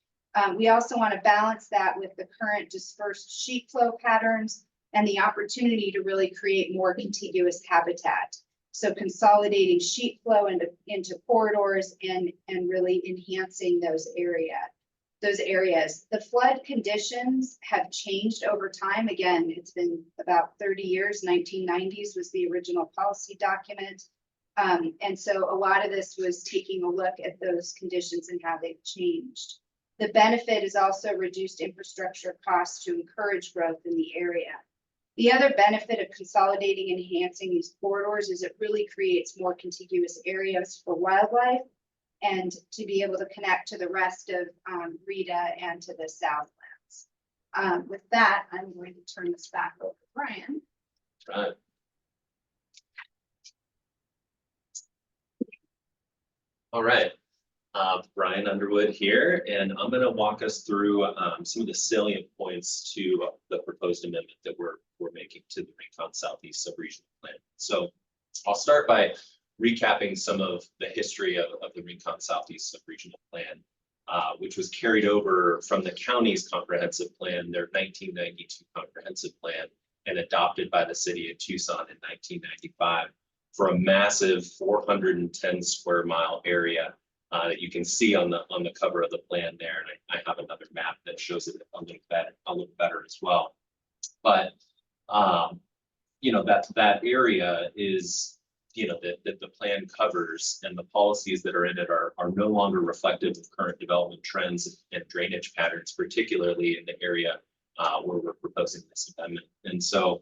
We also want to balance that with the current dispersed sheet flow patterns and the opportunity to really create more contiguous habitat. So consolidating sheet flow into corridors and really enhancing those areas. The flood conditions have changed over time. Again, it's been about 30 years. 1990s was the original policy document. And so a lot of this was taking a look at those conditions and how they've changed. The benefit is also reduced infrastructure costs to encourage growth in the area. The other benefit of consolidating and enhancing these corridors is it really creates more contiguous areas for wildlife and to be able to connect to the rest of Rita and to the Southlands. With that, I'm going to turn this back over to Brian. Right. All right. Brian Underwood here, and I'm going to walk us through some of the salient points to the proposed amendment that we're making to the Rincon Southeast Subregional Plan. So I'll start by recapping some of the history of the Rincon Southeast Subregional Plan, which was carried over from the county's comprehensive plan, their 1992 comprehensive plan, and adopted by the city of Tucson in 1995 for a massive 410 square mile area. That you can see on the cover of the plan there, and I have another map that shows it a little better as well. But you know, that area is, you know, that the plan covers, and the policies that are in it are no longer reflective of current development trends and drainage patterns, particularly in the area where we're proposing this amendment. And so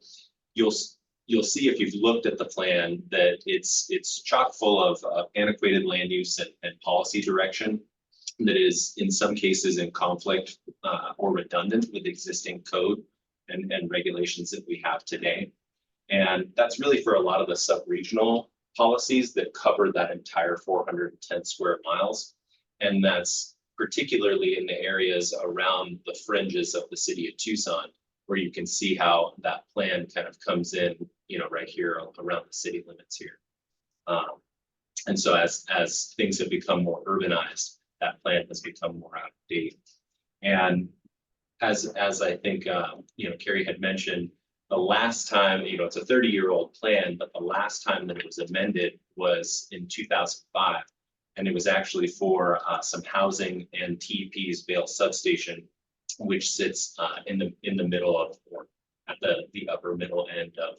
you'll see, if you've looked at the plan, that it's chock full of antiquated land use and policy direction that is in some cases in conflict or redundant with existing code and regulations that we have today. And that's really for a lot of the sub-regional policies that cover that entire 410 square miles. And that's particularly in the areas around the fringes of the city of Tucson, where you can see how that plan kind of comes in, you know, right here around the city limits here. And so as things have become more urbanized, that plan has become more out of date. And as I think, you know, Carrie had mentioned, the last time, you know, it's a 30-year-old plan, but the last time that it was amended was in 2005. And it was actually for some housing and TEP's Vale substation, which sits in the middle of, or at the upper middle end of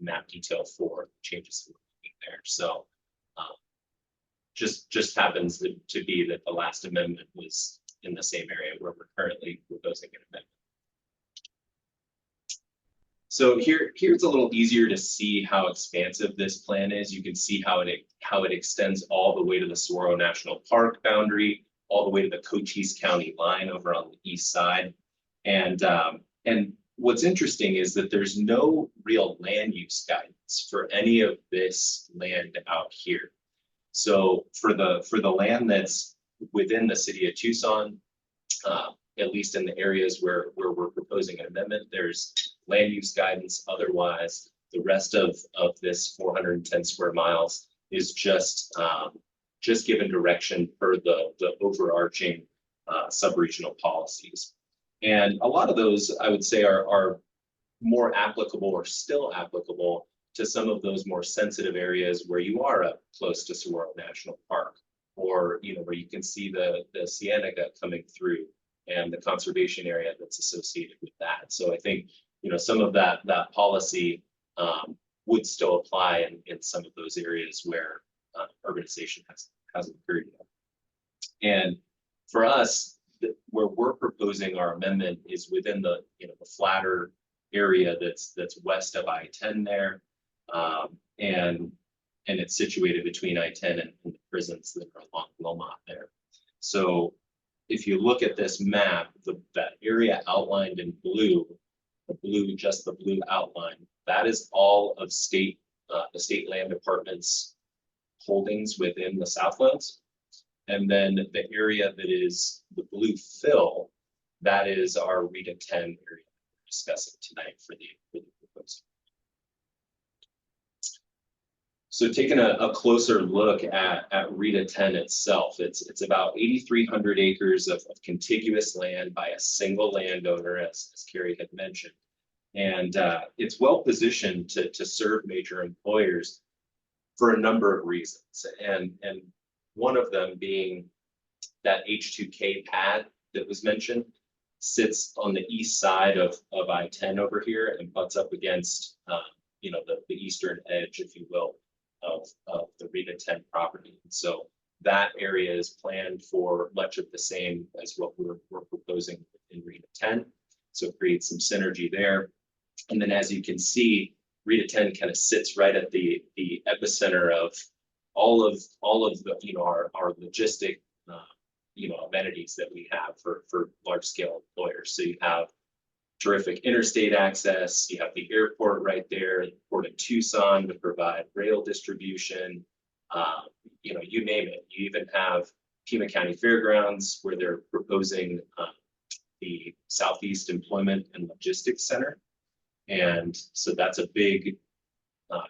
map detail 4 changes that we're making there. So just happens to be that the last amendment was in the same area where we're currently proposing an amendment. So here's a little easier to see how expansive this plan is. You can see how it extends all the way to the Saguaro National Park boundary, all the way to the Cochise County line over on the east side. And what's interesting is that there's no real land use guidance for any of this land out here. So for the land that's within the city of Tucson, at least in the areas where we're proposing an amendment, there's land use guidance. Otherwise, the rest of this 410 square miles is just given direction per the overarching sub-regional policies. And a lot of those, I would say, are more applicable or still applicable to some of those more sensitive areas where you are up close to Saguaro National Park, or, you know, where you can see the Cienega coming through. and the conservation area that's associated with that. So I think, you know, some of that policy would still apply in some of those areas where urbanization hasn't occurred yet. And for us, where we're proposing our amendment is within the, you know, the flatter area that's west of I-10 there, and it's situated between I-10 and the prisons that are along Wilmot there. So if you look at this map, that area outlined in blue, just the blue outline, that is all of the state land department's holdings within the Southlands. And then the area that is the blue fill, that is our RETA 10 area we're discussing tonight for the proposal. So taking a closer look at RETA 10 itself, it's about 8,300 acres of contiguous land by a single landowner, as Carrie had mentioned. And it's well positioned to serve major employers for a number of reasons. And one of them being that H2K pad that was mentioned sits on the east side of I-10 over here and butts up against, you know, the eastern edge, if you will, of the RETA 10 property. And so that area is planned for much of the same as what we're proposing in RETA 10. So it creates some synergy there. And then as you can see, RETA 10 kind of sits right at the epicenter of all of the, you know, our logistic, you know, amenities that we have for large scale employers. So you have terrific interstate access, you have the airport right there, the port of Tucson to provide rail distribution, you know, you name it. You even have Pima County Fairgrounds where they're proposing the Southeast Employment and Logistics Center. And so that's a big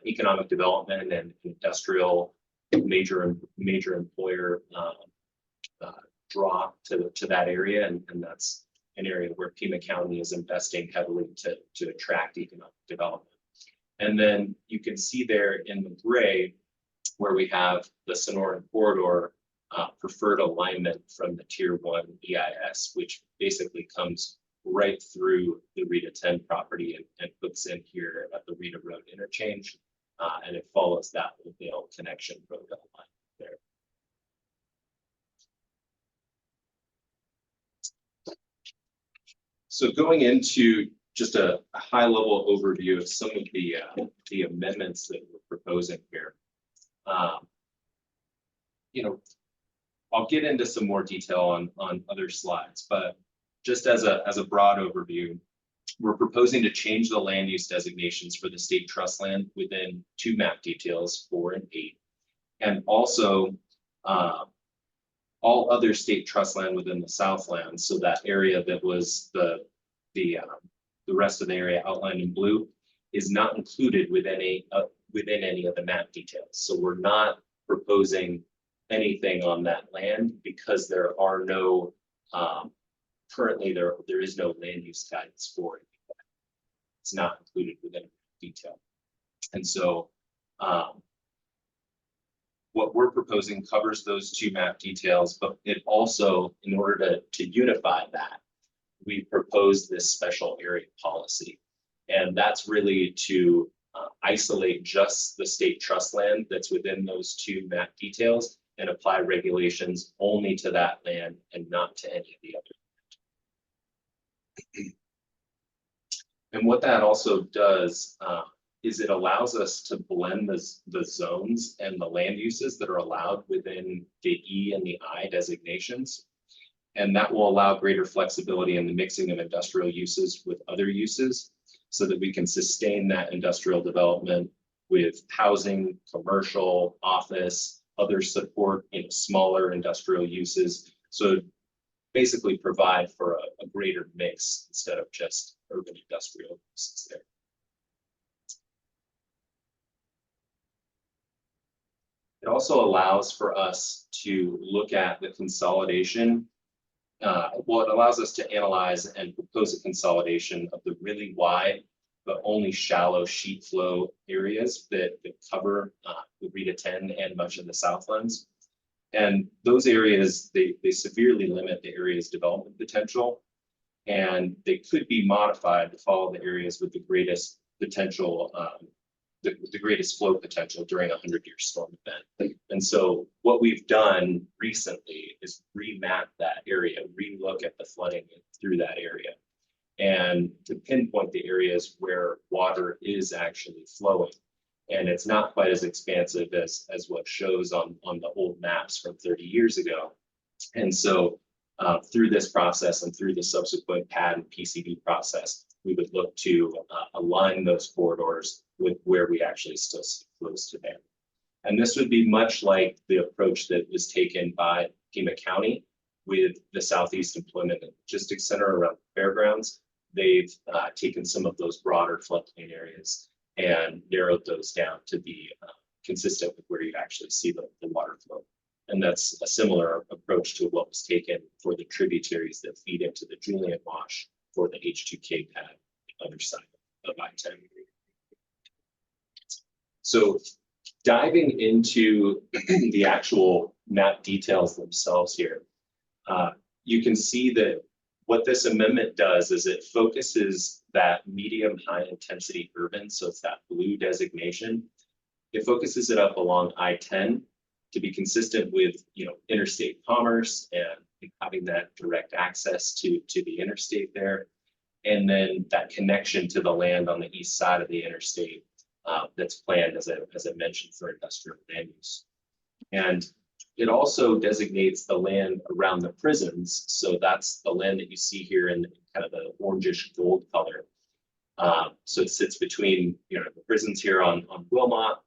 economic development and industrial major employer draw to that area, and that's an area where Pima County is investing heavily to attract economic development. And then you can see there in the gray where we have the Sonoran Corridor preferred alignment from the Tier 1 EIS, which basically comes right through the RETA 10 property and puts in here at the RETA Road interchange, and it follows that Oakdale connection road line there. So going into just a high-level overview of some of the amendments that we're proposing here. You know, I'll get into some more detail on other slides, but just as a broad overview, we're proposing to change the land use designations for the state trust land within 2 map details, 4 and 8, and also all other state trust land within the Southlands. So that area that was the rest of the area outlined in blue is not included within any of the map details. So we're not proposing anything on that land because there are no currently there is no land use guidance for it. It's not included within detail. And so what we're proposing covers those 2 map details, but it also, in order to unify that, we propose this special area policy. And that's really to isolate just the state trust land that's within those 2 map details and apply regulations only to that land and not to any of the other. And what that also does is it allows us to blend the zones and the land uses that are allowed within the E and the I designations. And that will allow greater flexibility in the mixing of industrial uses with other uses so that we can sustain that industrial development with housing, commercial, office, other support in smaller industrial uses. So basically provide for a greater mix instead of just urban industrial uses there. It also allows for us to look at the consolidation. Well, it allows us to analyze and propose a consolidation of the really wide but only shallow sheet flow areas that cover the RETA 10 and much of the Southlands. And those areas, they severely limit the area's development potential. And they could be modified to follow the areas with the greatest potential, the greatest flow potential during a 100-year storm event. And so what we've done recently is remap that area, relook at the flooding through that area, and to pinpoint the areas where water is actually flowing. And it's not quite as expansive as what shows on the old maps from 30 years ago. And so through this process and through the subsequent pad and PCB process, we would look to align those corridors with where we actually still see flows today. And this would be much like the approach that was taken by Pima County with the Southeast Employment and Logistics Center around the fairgrounds. They've taken some of those broader floodplain areas and narrowed those down to be consistent with where you actually see the water flow. And that's a similar approach to what was taken for the tributaries that feed into the Julian Wash for the H2K pad, the other side of I-10. So diving into the actual map details themselves here, you can see that what this amendment does is it focuses that medium high intensity urban, so it's that blue designation. It focuses it up along I-10 to be consistent with, you know, interstate commerce and having that direct access to the interstate there. And then that connection to the land on the east side of the interstate that's planned, as I mentioned, for industrial land use. And it also designates the land around the prisons. So that's the land that you see here in kind of the orangish gold color. So it sits between, you know, the prisons here on Wilmot,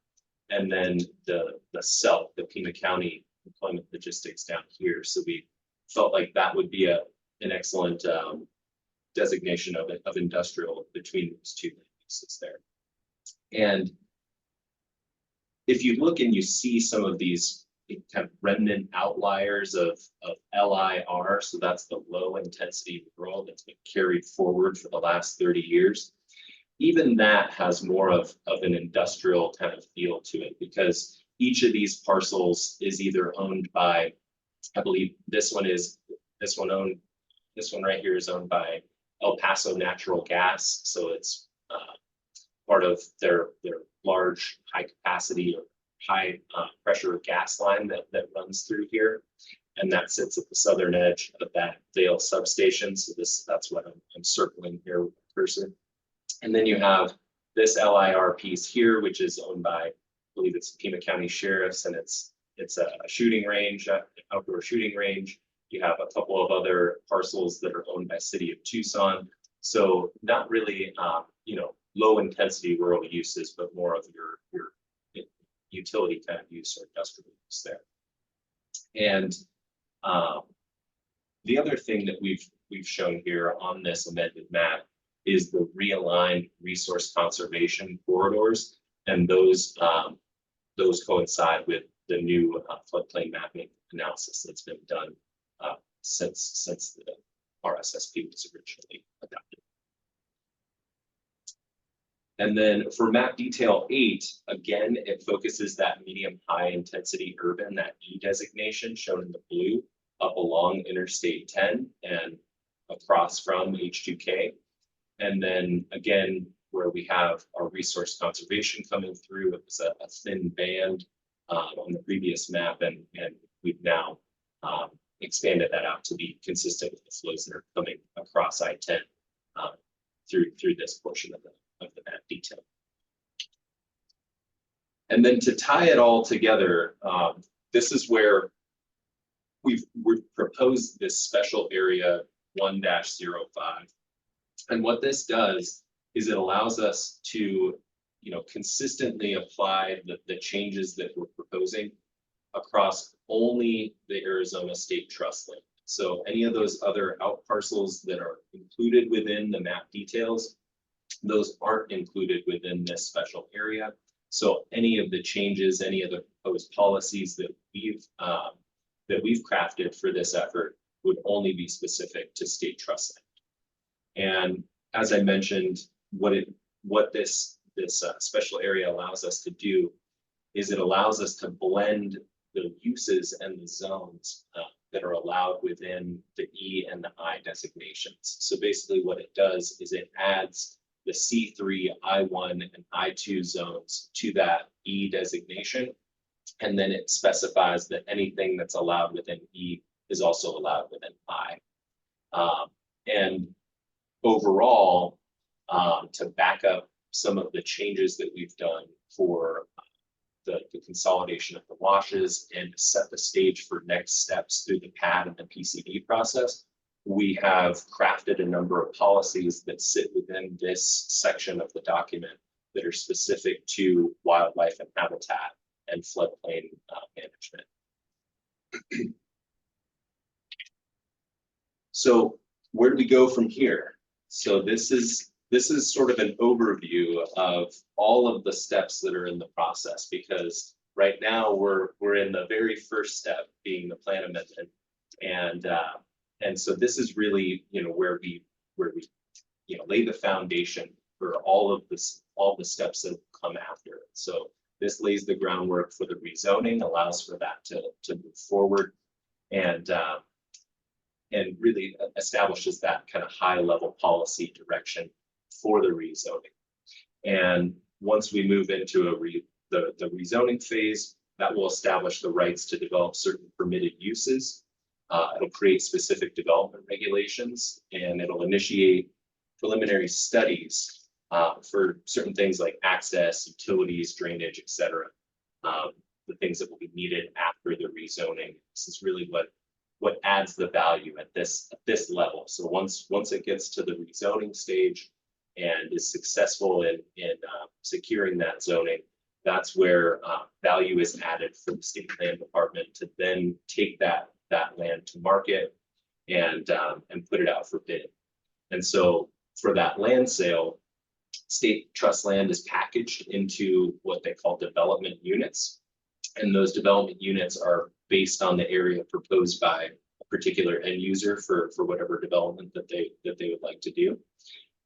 and then the CELP, the Pima County Employment Logistics down here. So we felt like that would be an excellent designation of industrial between those two land uses there. And if you look and you see some of these kind of remnant outliers of LIR, so that's the low intensity rural that's been carried forward for the last 30 years. Even that has more of an industrial kind of feel to it, because each of these parcels is either owned by, I believe this one right here is owned by El Paso Natural Gas. So it's part of their large high capacity or high pressure gas line that runs through here. And that sits at the southern edge of that Vale substation. So that's what I'm circling here with the cursor. And then you have this LIR piece here, which is owned by, I believe it's Pima County Sheriffs, and it's a shooting range, outdoor shooting range. You have a couple of other parcels that are owned by City of Tucson. So not really, you know, low intensity rural uses, but more of your utility kind of use or industrial use there. And the other thing that we've shown here on this amended map is the realigned resource conservation corridors, and those coincide with the new floodplain mapping analysis that's been done since the RSSP was originally adopted. And then for map detail 8, again, it focuses that medium high intensity urban, that E designation shown in the blue, up along Interstate 10 and across from H2K. And then again, where we have our resource conservation coming through, it was a thin band on the previous map, and we've now expanded that out to be consistent with the flows that are coming across I-10 through this portion of the map detail. And then to tie it all together, this is where we've proposed this special area 1-05. And what this does is it allows us to, you know, consistently apply the changes that we're proposing across only the Arizona State Trust land. So any of those other out parcels that are included within the map details, those aren't included within this special area. So any of the changes, any of the proposed policies that we've crafted for this effort would only be specific to state trust land. And as I mentioned, what this special area allows us to do is it allows us to blend the uses and the zones that are allowed within the E and the I designations. So basically what it does is it adds the C3, I1, and I2 zones to that E designation. And then it specifies that anything that's allowed within E is also allowed within I. And overall, to back up some of the changes that we've done for the consolidation of the washes and to set the stage for next steps through the PAD and the PCD process, we have crafted a number of policies that sit within this section of the document that are specific to wildlife and habitat and floodplain management. So where do we go from here? So this is sort of an overview of all of the steps that are in the process, because right now we're in the very first step, being the plan amendment, and so this is really, you know, where we lay the foundation for all the steps that come after. So this lays the groundwork for the rezoning, allows for that to move forward, and really establishes that kind of high level policy direction for the rezoning. And once we move into the rezoning phase, that will establish the rights to develop certain permitted uses. It'll create specific development regulations, and it'll initiate preliminary studies for certain things like access, utilities, drainage, et cetera. The things that will be needed after the rezoning. This is really what adds the value at this level. So once it gets to the rezoning stage and is successful in securing that zoning, that's where value is added for the state land department to then take that land to market and put it out for bid. And so for that land sale, state trust land is packaged into what they call development units. And those development units are based on the area proposed by a particular end user for whatever development that they would like to do.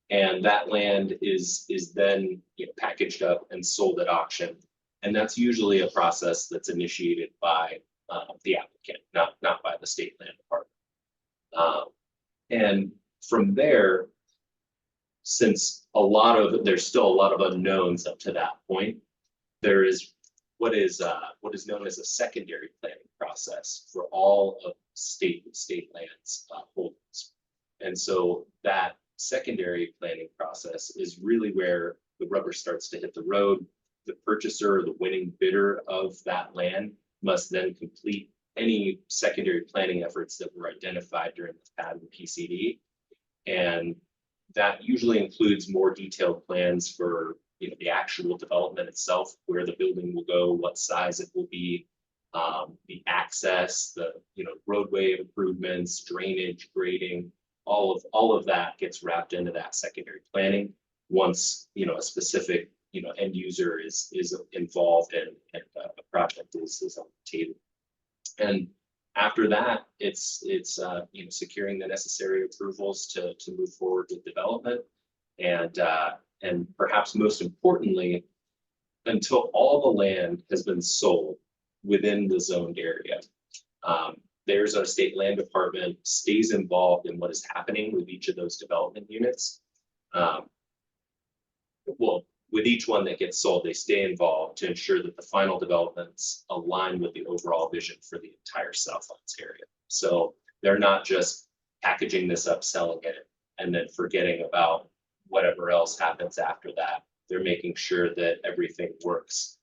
And that land is then, you know, packaged up and sold at auction. And that's usually a process that's initiated by the applicant, not by the state land department. And from there, since there's still a lot of unknowns up to that point, there is what is known as a secondary planning process for all of state lands holdings. And so that secondary planning process is really where the rubber starts to hit the road. The purchaser, the winning bidder of that land, must then complete any secondary planning efforts that were identified during the PAD and PCD. And that usually includes more detailed plans for, you know, the actual development itself, where the building will go, what size it will be, the access, the, you know, roadway improvements, drainage, grading, all of that gets wrapped into that secondary planning once, you know, a specific, you know, end user is involved and a project is on the table. And after that, it's you know, securing the necessary approvals to move forward with development, and perhaps most importantly, until all the land has been sold within the zoned area, there's our state land department stays involved in what is happening with each of those development units. Well, with each one that gets sold, they stay involved to ensure that the final developments align with the overall vision for the entire Southlands area. So they're not just packaging this up, selling it, and then forgetting about whatever else happens after that. They're making sure that everything works,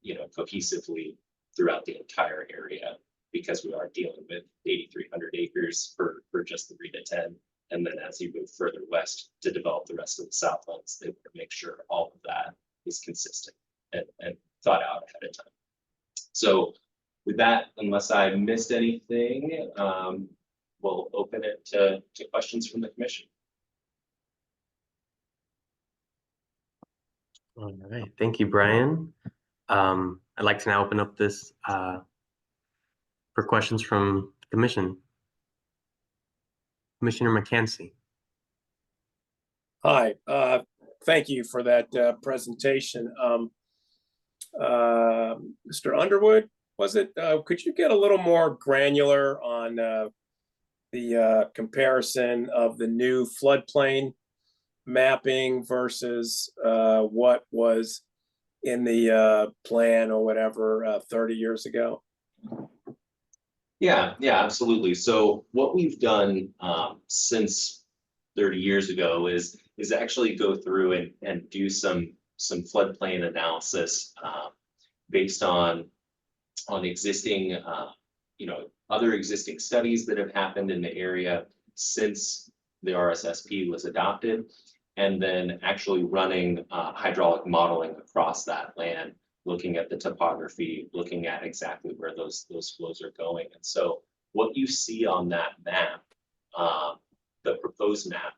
you know, cohesively throughout the entire area, because we are dealing with 8,300 acres for just the RETA 10. And then as you move further west to develop the rest of the Southlands, they want to make sure all of that is consistent and thought out ahead of time. So with that, unless I missed anything, we'll open it to questions from the commission. All right, thank you, Brian. I'd like to now open up this for questions from the commission. Commissioner McKenzie. Hi, thank you for that presentation. Mr. Underwood, was it, could you get a little more granular on the comparison of the new floodplain mapping versus what was in the plan or whatever 30 years ago? Yeah, absolutely. So what we've done since 30 years ago is actually go through and do some floodplain analysis based on existing other existing studies that have happened in the area since the RSSP was adopted, and then actually running hydraulic modeling across that land, looking at the topography, looking at exactly where those flows are going. And so what you see on that map, the proposed map,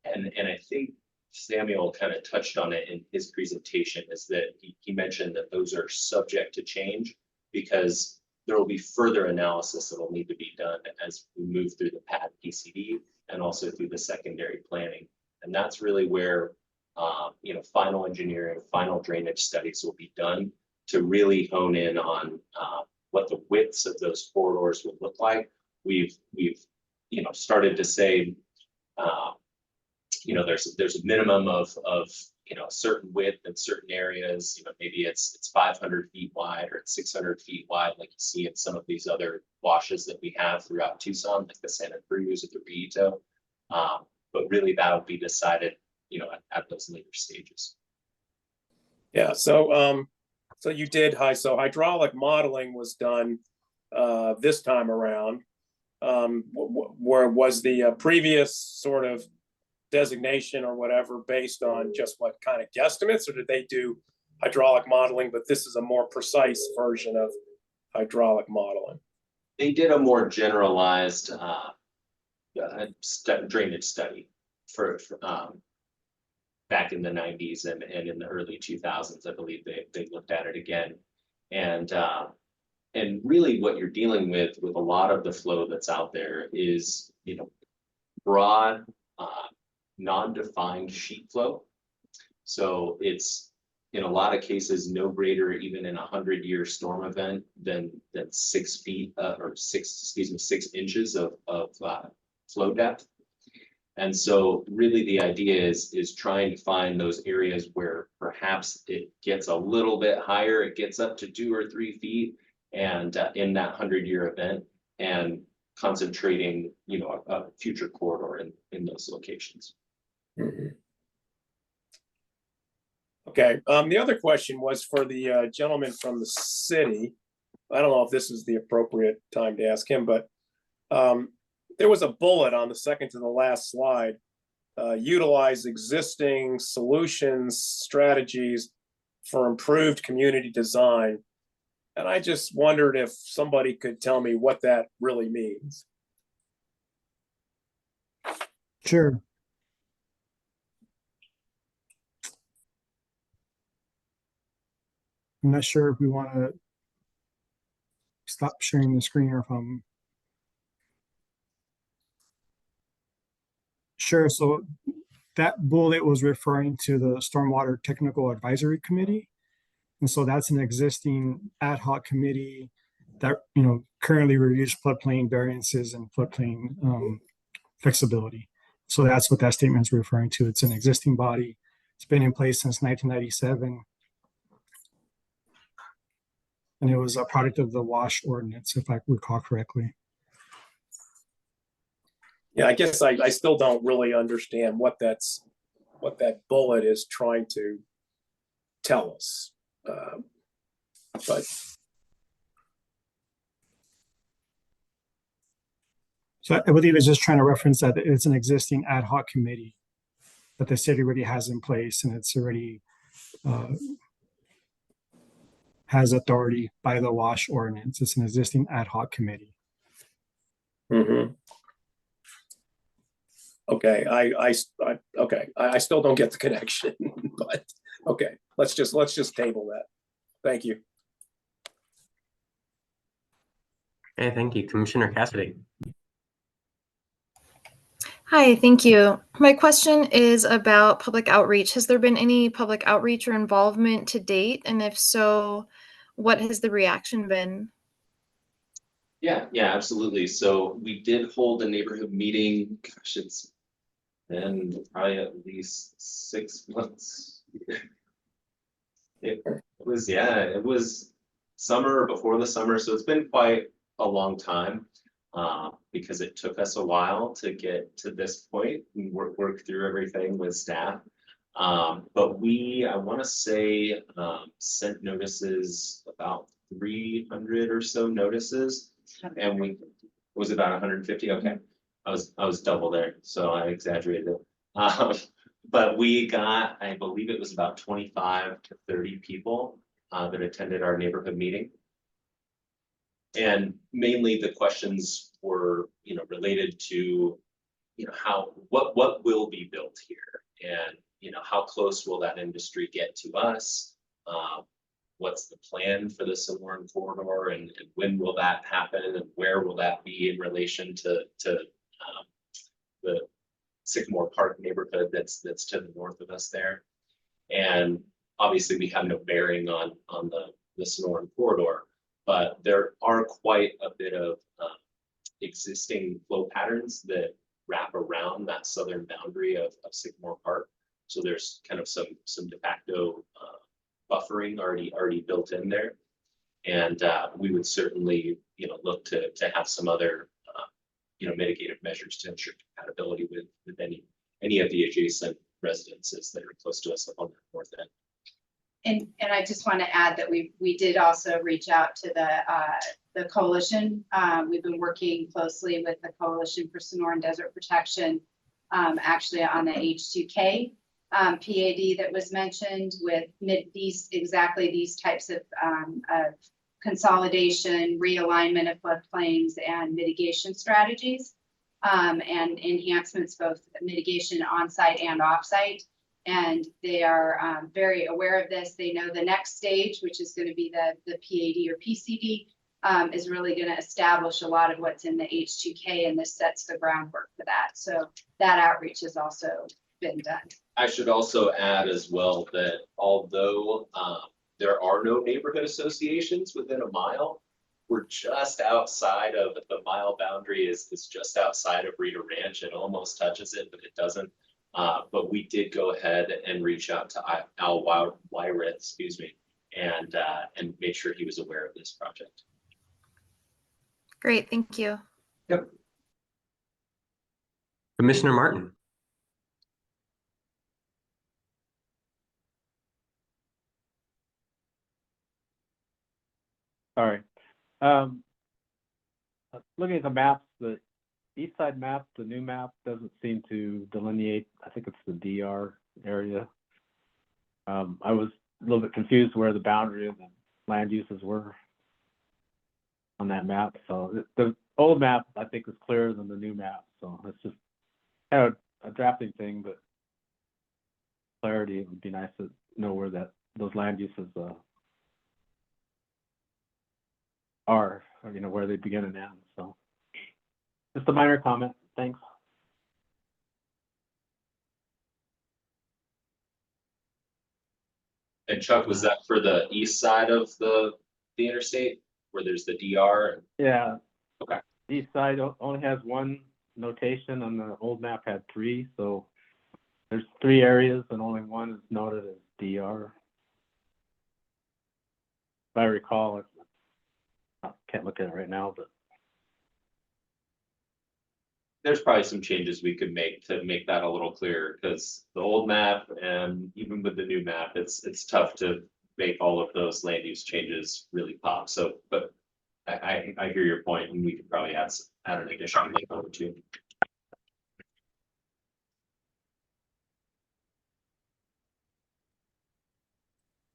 and I think Samuel kind of touched on it in his presentation, is that he mentioned that those are subject to change because there will be further analysis that will need to be done as we move through the pad PCD and also through the secondary planning. And that's really where final engineering, final drainage studies will be done to really hone in on what the widths of those corridors would look like. We've started to say there's a minimum of a certain width in certain areas. Maybe it's 500 feet wide or it's 600 feet wide, like you see in some of these other washes that we have throughout Tucson, like the Santa Cruz or the Rito. But really that'll be decided, at those later stages. Yeah. So you did so hydraulic modeling was done this time around. Where was the previous sort of designation or whatever based on just what kind of guesstimates, or did they do hydraulic modeling, but this is a more precise version of hydraulic modeling? They did a more generalized drainage study for back in the 90s and in the early 2000s. I believe they looked at it again, and really what you're dealing with a lot of the flow that's out there is broad non-defined sheet flow. So it's in a lot of cases no greater, even in a 100-year storm event, than 6 feet or 6 inches of flow depth. And so really the idea is trying to find those areas where perhaps it gets a little bit higher, it gets up to 2 or 3 feet, and in that 100-year event, and concentrating a future corridor in those locations. Mm-hmm. Okay. The other question was for the gentleman from the city. I don't know if this is the appropriate time to ask him, but there was a bullet on the second to the last slide. Utilize existing solutions, strategies for improved community design. And I just wondered if somebody could tell me what that really means. Sure. I'm not sure if we want to stop sharing the screen or if I'm sure. So that bullet was referring to the Stormwater Technical Advisory Committee. And so that's an existing ad hoc committee that, currently reviews floodplain variances and floodplain flexibility. So that's what that statement is referring to. It's an existing body. It's been in place since 1997. And it was a product of the WASH ordinance, if I recall correctly. Yeah, I guess I still don't really understand what that bullet is trying to tell us. But so I believe it's just trying to reference that it's an existing ad hoc committee that the city already has in place, and it's already has authority by the WASH ordinance. It's an existing ad hoc committee. Mm-hmm. Okay, I still don't get the connection, but okay, let's just table that. Thank you. Okay, thank you, Commissioner Cassidy. Hi, thank you. My question is about public outreach. Has there been any public outreach or involvement to date? And if so, What has the reaction been? Yeah, absolutely. So we did hold a neighborhood meeting. Gosh, it's been probably at least 6 months. It was summer or before the summer, so it's been quite a long time. Because it took us a while to get to this point and work through everything with staff. But I want to say, sent notices, about 300 or so notices. And was about 150. Okay. I was double there, so I exaggerated. But we got, I believe it was about 25 to 30 people that attended our neighborhood meeting. And mainly the questions were, related to, what will be built here, and how close will that industry get to us? What's the plan for the Sonoran corridor, and when will that happen, and where will that be in relation to the Sycamore Park neighborhood that's to the north of us there? And obviously we have no bearing on the Sonoran corridor, but there are quite a bit of existing flow patterns that wrap around that southern boundary of Sycamore Park. So there's kind of some de facto buffering already built in there. And we would certainly, look to have some other, mitigative measures to ensure compatibility with any of the adjacent residences that are close to us up on the north end. And I just want to add that we did also reach out to the coalition. We've been working closely with the Coalition for Sonoran Desert Protection, actually on the H2K PAD that was mentioned, with exactly these types of consolidation, realignment of floodplains, and mitigation strategies, and enhancements, both mitigation on-site and off-site. And they are very aware of this. They know the next stage, which is going to be the PAD or PCD, is really going to establish a lot of what's in the H2K, and this sets the groundwork for that. So that outreach has also been done. I should also add as well that although there are no neighborhood associations within a mile, we're just outside of the mile boundary is just outside of Rita Ranch. It almost touches it, but it doesn't. But we did go ahead and reach out to Al Wyrith, and made sure he was aware of this project. Great, thank you. Yep. Commissioner Martin. Sorry. Looking at the maps, the east side map, the new map doesn't seem to delineate. I think it's the DR area. I was a little bit confused where the boundary of the land uses were on that map. So the old map, I think, is clearer than the new map. So it's just kind of a drafting thing, but clarity, it would be nice to know where those land uses are, or, where they begin and end. So just a minor comment. Thanks. And Chuck, was that for the east side of the interstate where there's the DR? Yeah. Okay. East side only has one notation, and the old map had 3. So there's 3 areas and only one is noted as DR. If I recall, I can't look at it right now, but There's probably some changes we could make to make that a little clearer, because the old map and even with the new map, it's tough to make all of those land use changes really pop. So, but I hear your point, and we could probably add an additional link over too.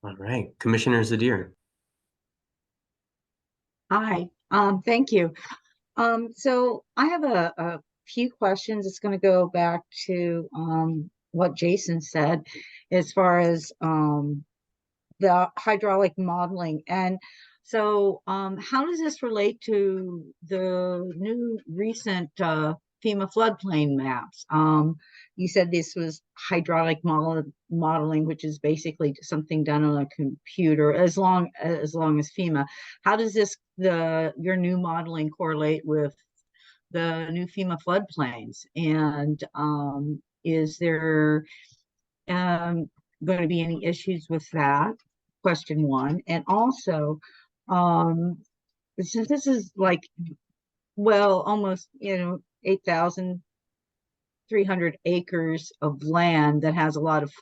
All right, Commissioner Zadir. Hi, thank you. So I have a few questions. It's going to go back to what Jason said as far as the hydraulic modeling. And so how does this relate to the new recent FEMA floodplain maps? you said this was hydraulic modeling, which is basically something done on a computer, as long as FEMA. How does your new modeling correlate with the new FEMA floodplains? And is there going to be any issues with that? Question one. And also, since this is like, well, almost, 8,300 acres of land that has a lot of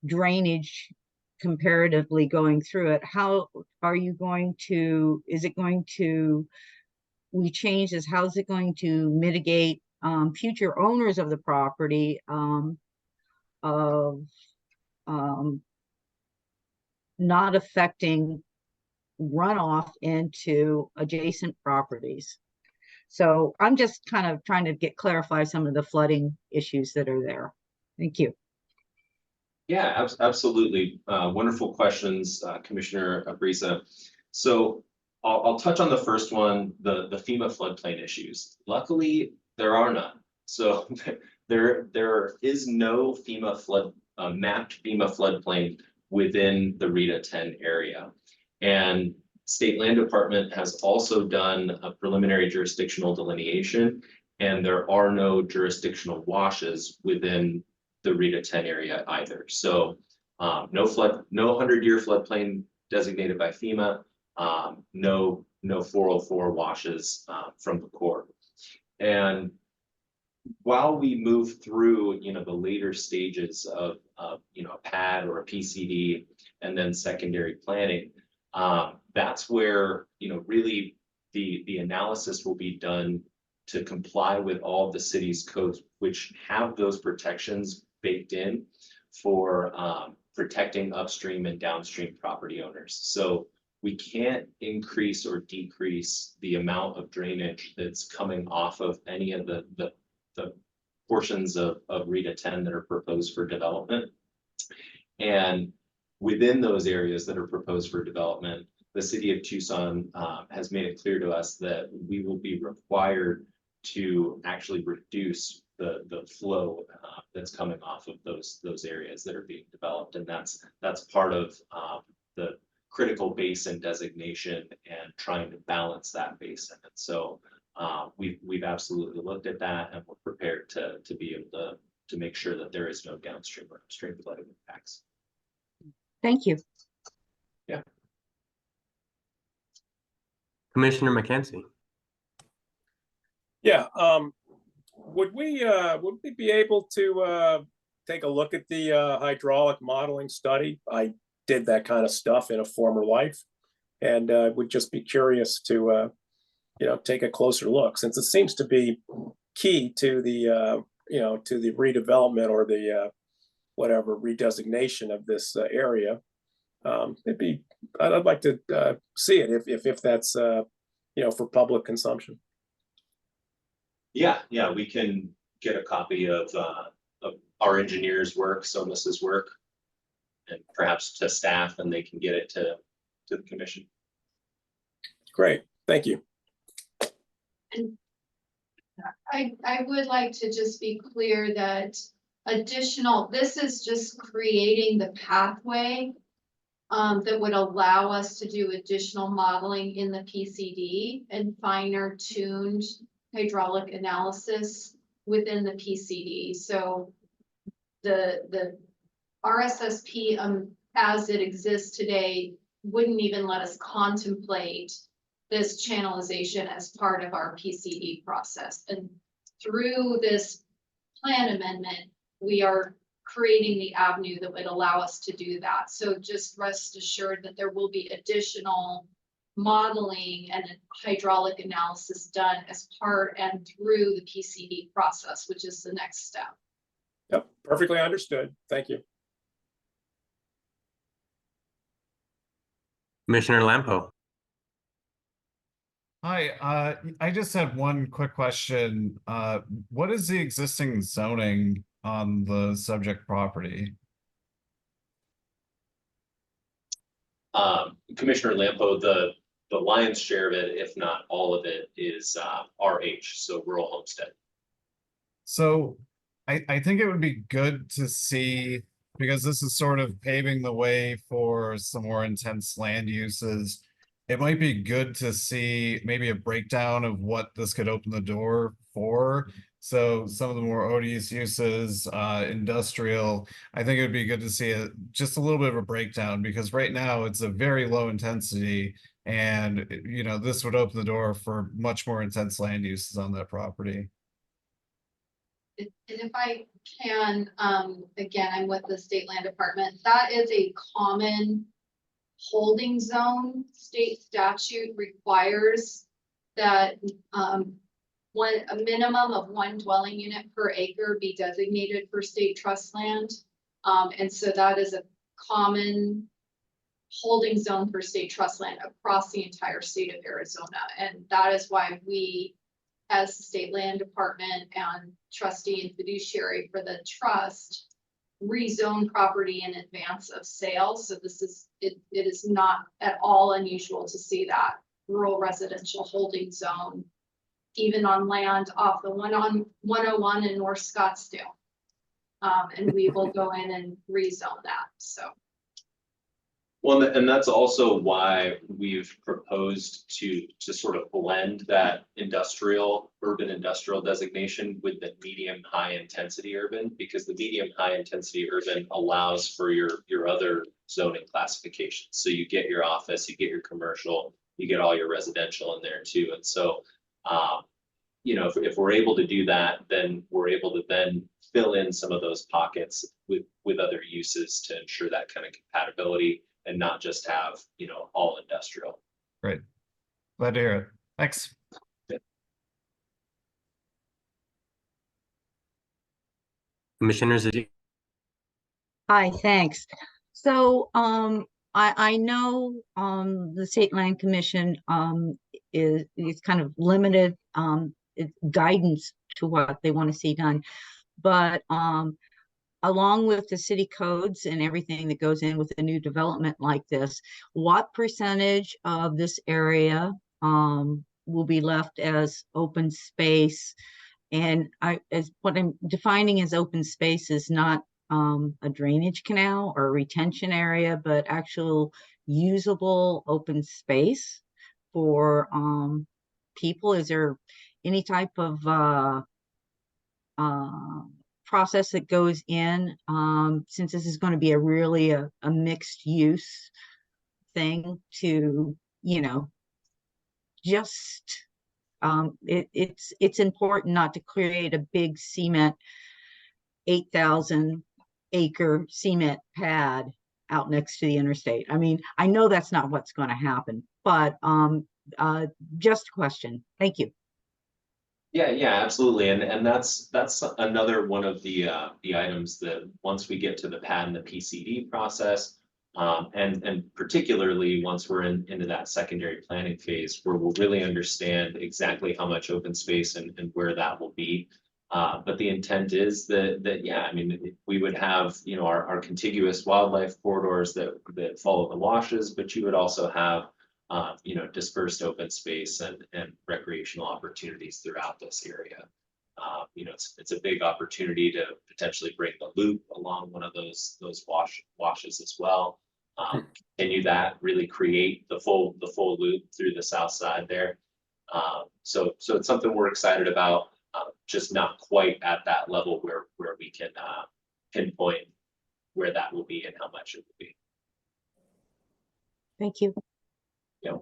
drainage comparatively going through it, how are you going to, is it going to, we change this, how is it going to mitigate future owners of the property of not affecting runoff into adjacent properties? So I'm just kind of trying to clarify some of the flooding issues that are there. Thank you. Yeah, absolutely. Wonderful questions, Commissioner Abrisa. So I'll touch on the first one, the FEMA floodplain issues. Luckily, there are none. So there is no FEMA mapped FEMA floodplain within the RETA 10 area. And State Land Department has also done a preliminary jurisdictional delineation, and there are no jurisdictional washes within the RETA 10 area either. So no 100-year floodplain designated by FEMA, no 404 washes from the Corps. And while we move through, the later stages of, a PAD or a PCD and then secondary planning, that's where, really the analysis will be done to comply with all of the city's codes, which have those protections baked in for protecting upstream and downstream property owners. So we can't increase or decrease the amount of drainage that's coming off of any of the portions of RETA 10 that are proposed for development. And within those areas that are proposed for development, the city of Tucson has made it clear to us that we will be required to actually reduce the flow that's coming off of those areas that are being developed. And that's part of the critical basin designation and trying to balance that basin. And so we've absolutely looked at that, and we're prepared to be able to make sure that there is no downstream or upstream flooding impacts. Thank you. Yeah. Commissioner McKenzie. Yeah, would we be able to take a look at the hydraulic modeling study? I did that kind of stuff in a former life, and would just be curious to take a closer look, since it seems to be key to the to the redevelopment or the whatever redesignation of this area. I'd like to see it if that's for public consumption. Yeah, we can get a copy of our engineer's work, Somas's work, and perhaps to staff, and they can get it to the commission. Great, thank you. And I would like to just be clear that this is just creating the pathway that would allow us to do additional modeling in the PCD and finer tuned hydraulic analysis within the PCD. So the RSSP as it exists today wouldn't even let us contemplate this channelization as part of our PCD process. And through this plan amendment, we are creating the avenue that would allow us to do that. So just rest assured that there will be additional modeling and hydraulic analysis done as part and through the PCD process, which is the next step. Yep, perfectly understood. Thank you. Commissioner Lampo. Hi, I just had one quick question. What is the existing zoning on the subject property? Commissioner Lampo, the lion's share of it, if not all of it, is RH, so rural homestead. So I think it would be good to see, because this is sort of paving the way for some more intense land uses. It might be good to see maybe a breakdown of what this could open the door for. So some of the more odious uses, industrial, I think it would be good to see just a little bit of a breakdown, because right now it's a very low intensity, and you know, this would open the door for much more intense land uses on that property. And if I can, again, I'm with the State Land Department. That is a common holding zone. State statute requires that a minimum of one dwelling unit per acre be designated for state trust land. And so that is a common holding zone for state trust land across the entire state of Arizona. And that is why we, as the State Land Department and trustee and fiduciary for the trust, rezone property in advance of sale. So this is, it is not at all unusual to see that rural residential holding zone, even on land off the 101 in North Scottsdale. And we will go in and rezone that, so. Well, and that's also why we've proposed to sort of blend that urban industrial designation with the medium high intensity urban, because the medium high intensity urban allows for your other zoning classifications. So you get your office, you get your commercial, you get all your residential in there too. And so, you know, if we're able to do that, then we're able to then fill in some of those pockets with other uses to ensure that kind of compatibility, and not just have, you know, all industrial. Great. Glad to hear it. Thanks. Commissioners, Hi, thanks. So, I know, the State Land Commission, is kind of limited, guidance to what they want to see done. But, along with the city codes and everything that goes in with a new development like this, what percentage of this area, will be left as open space? And as what I'm defining as open space is not a drainage canal or a retention area, but actual usable open space for people. Is there any type of process that goes in, since this is going to be a mixed use thing, to, you know, just it's important not to create a big cement 8,000 acre cement pad out next to the interstate. I mean, I know that's not what's going to happen, but just a question. Thank you. Yeah, absolutely. And that's another one of the items that once we get to the PAD and the PCD process, and particularly once we're into that secondary planning phase, where we'll really understand exactly how much open space and where that will be. But the intent is that yeah, I mean, we would have, you know, our contiguous wildlife corridors that follow the washes, but you would also have you know, dispersed open space and recreational opportunities throughout this area. You know, it's a big opportunity to potentially bring the loop along one of those washes as well. Continue that, really create the full loop through the south side there. So it's something we're excited about, just not quite at that level where we can pinpoint where that will be and how much it will be. Thank you. Yep.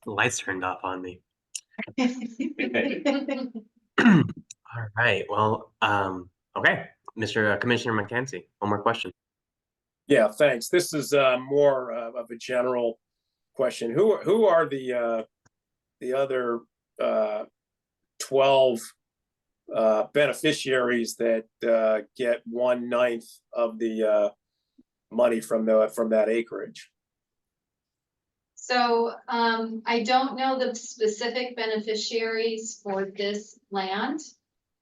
the lights turned off on me. All right. Well, okay. Mr. Commissioner McKenzie, one more question. Yeah, thanks. This is more of a general question. Who are the other 12 beneficiaries that get 1/9 of the money from that acreage? So I don't know the specific beneficiaries for this land.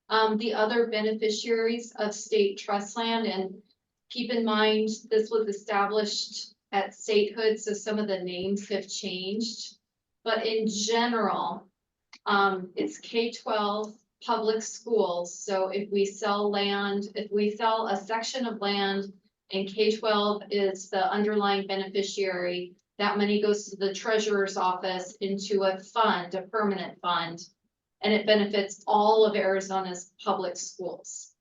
The other beneficiaries of state trust land, and keep in mind, this was established at statehood, so some of the names have changed. But in general, it's K-12 public schools. So if we sell land, if we sell a section of land and K-12 is the underlying beneficiary, that money goes to the treasurer's office into a fund, a permanent fund, and it benefits all of Arizona's public schools.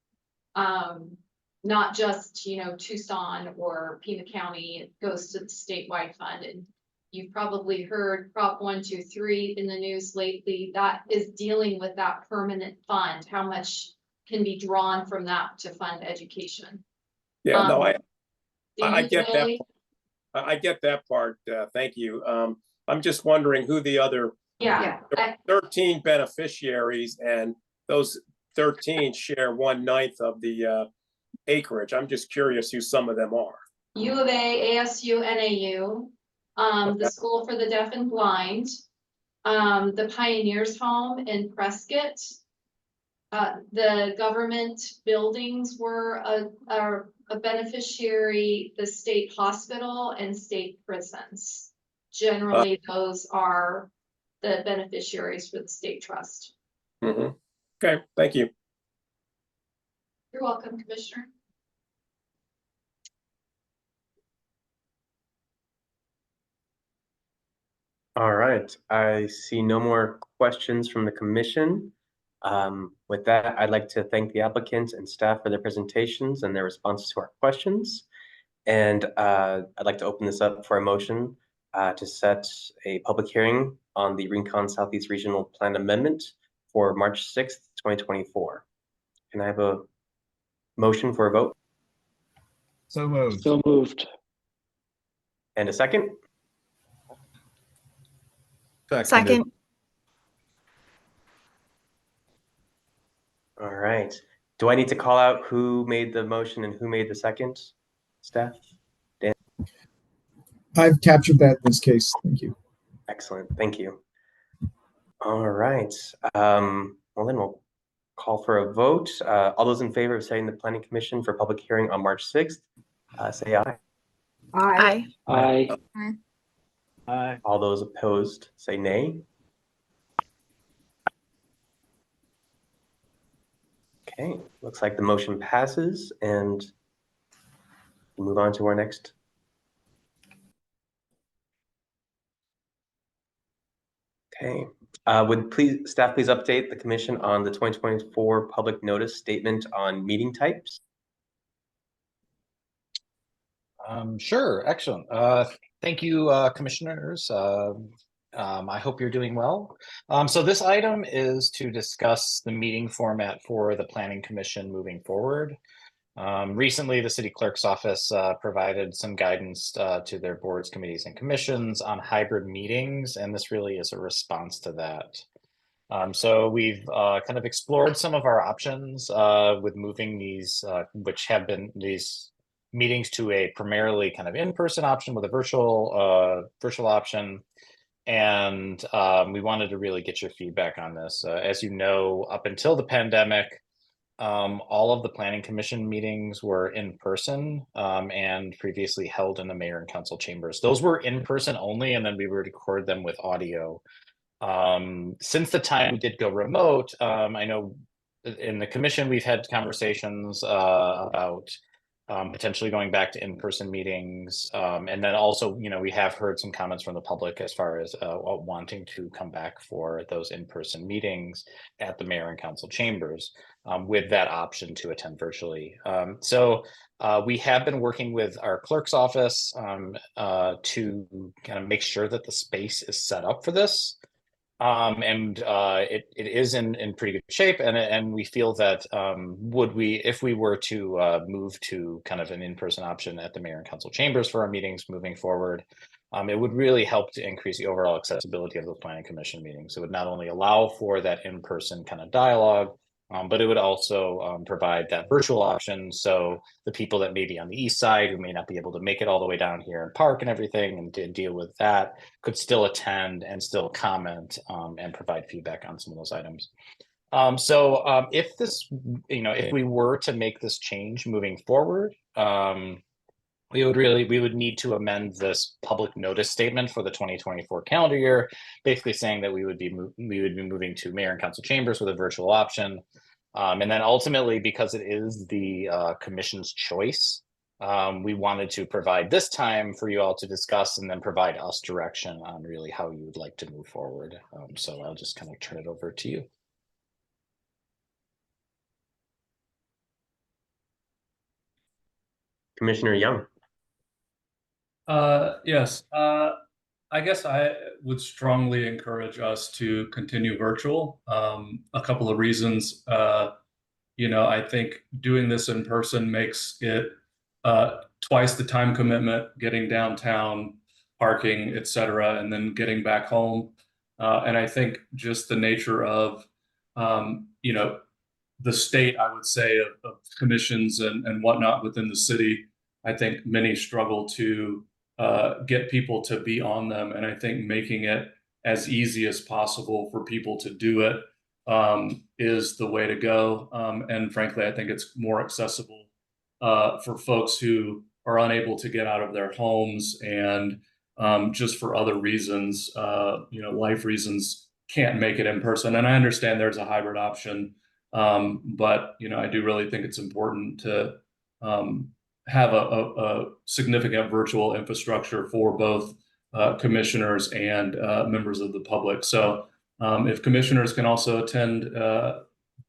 Not just, Tucson or Pima County, it goes to the statewide fund. And you've probably heard Prop 123 in the news lately. That is dealing with that permanent fund, how much can be drawn from that to fund education. Yeah, no, I get that. Usually- I get that part. Thank you. I'm just wondering who the other Yeah. 13 beneficiaries, and those 13 share 1/9 of the acreage. I'm just curious who some of them are. U of A, ASU, NAU, the School for the Deaf and Blind, the Pioneers Home in Prescott. The government buildings were a beneficiary, the state hospital and state prisons. Generally, those are the beneficiaries for the state trust. Okay, thank you. You're welcome, Commissioner. All right, I see no more questions from the commission. With that, I'd like to thank the applicants and staff for their presentations and their responses to our questions. And I'd like to open this up for a motion to set a public hearing on the Rincon Southeast Regional Plan Amendment for March 6th, 2024. Can I have a motion for a vote? So moved. So moved. And a second? Second. All right. Do I need to call out who made the motion and who made the second, staff? Dan? I've captured that in this case. Thank you. Excellent. Thank you. All right. Well, then we'll call for a vote. All those in favor of setting the Planning Commission for public hearing on March 6th, say aye. Aye. Aye. Aye. All those opposed, say nay. Okay, looks like the motion passes, and we'll move on to our next. Okay, would staff please update the commission on the 2024 public notice statement on meeting types? Sure, excellent. Thank you, commissioners. I hope you're doing well. So this item is to discuss the meeting format for the Planning Commission moving forward. Recently, the city clerk's office provided some guidance to their boards, committees, and commissions on hybrid meetings, and this really is a response to that. So we've kind of explored some of our options with moving these, which have been these meetings to a primarily kind of in-person option with a virtual option. And we wanted to really get your feedback on this. As you know, up until the pandemic, all of the Planning Commission meetings were in person and previously held in the mayor and council chambers. Those were in person only, and then we would record them with audio. Since the time we did go remote, I know in the commission we've had conversations about potentially going back to in-person meetings. And then also, we have heard some comments from the public as far as wanting to come back for those in-person meetings at the mayor and council chambers with that option to attend virtually. So we have been working with our clerk's office to kind of make sure that the space is set up for this. It is in pretty good shape, and we feel that if we were to move to kind of an in-person option at the mayor and council chambers for our meetings moving forward, it would really help to increase the overall accessibility of the Planning Commission meetings. It would not only allow for that in-person kind of dialogue, but it would also provide that virtual option. So the people that may be on the east side who may not be able to make it all the way down here and park and everything and to deal with that could still attend and still comment and provide feedback on some of those items. If this, if we were to make this change moving forward, we would need to amend this public notice statement for the 2024 calendar year, basically saying that we would be moving to mayor and council chambers with a virtual option. And then ultimately, because it is the commission's choice, we wanted to provide this time for you all to discuss and then provide us direction on really how you would like to move forward. So I'll just kind of turn it over to you. Commissioner Young. Yes, I guess I would strongly encourage us to continue virtual. A couple of reasons. I think doing this in person makes it twice the time commitment, getting downtown, parking, et cetera, and then getting back home. And I think just the nature of, the state, I would say, of commissions and whatnot within the city, I think many struggle to get people to be on them. And I think making it as easy as possible for people to do it is the way to go. And frankly, I think it's more accessible for folks who are unable to get out of their homes and just for other reasons, life reasons, can't make it in person. And I understand there's a hybrid option, but I do really think it's important to have a significant virtual infrastructure for both commissioners and members of the public. So if commissioners can also attend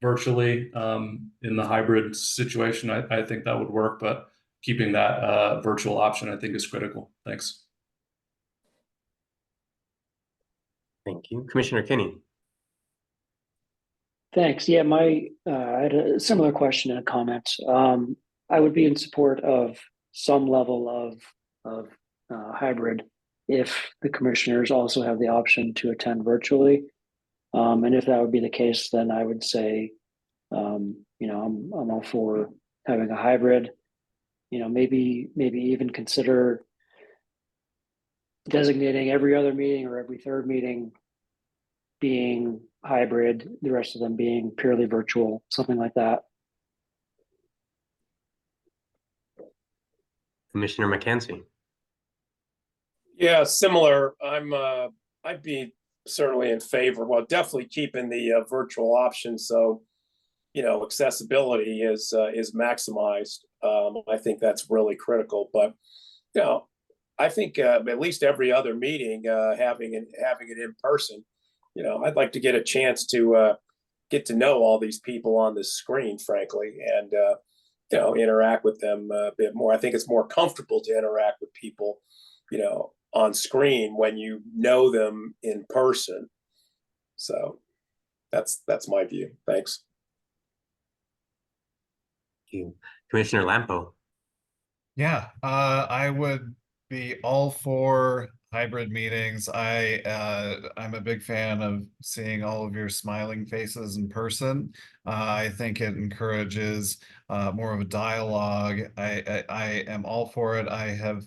virtually in the hybrid situation, I think that would work, but keeping that virtual option, I think, is critical. Thanks. Thank you. Commissioner Kinney. Thanks. Yeah, I had a similar question and a comment. I would be in support of some level of hybrid if the commissioners also have the option to attend virtually. And if that would be the case, then I would say, I'm all for having a hybrid. Maybe even consider designating every other meeting or every third meeting being hybrid, the rest of them being purely virtual, something like that. Commissioner McKenzie. Yeah, similar. I'd be certainly in favor. Well, definitely keeping the virtual option so accessibility is maximized. I think that's really critical. But I think at least every other meeting, having it in person. I'd like to get a chance to get to know all these people on the screen, frankly, and interact with them a bit more. I think it's more comfortable to interact with people, on screen when you know them in person. So that's my view. Thanks. Thank you. Commissioner Lampo. Yeah, I would be all for hybrid meetings. I'm a big fan of seeing all of your smiling faces in person. I think it encourages more of a dialogue. I am all for it. I have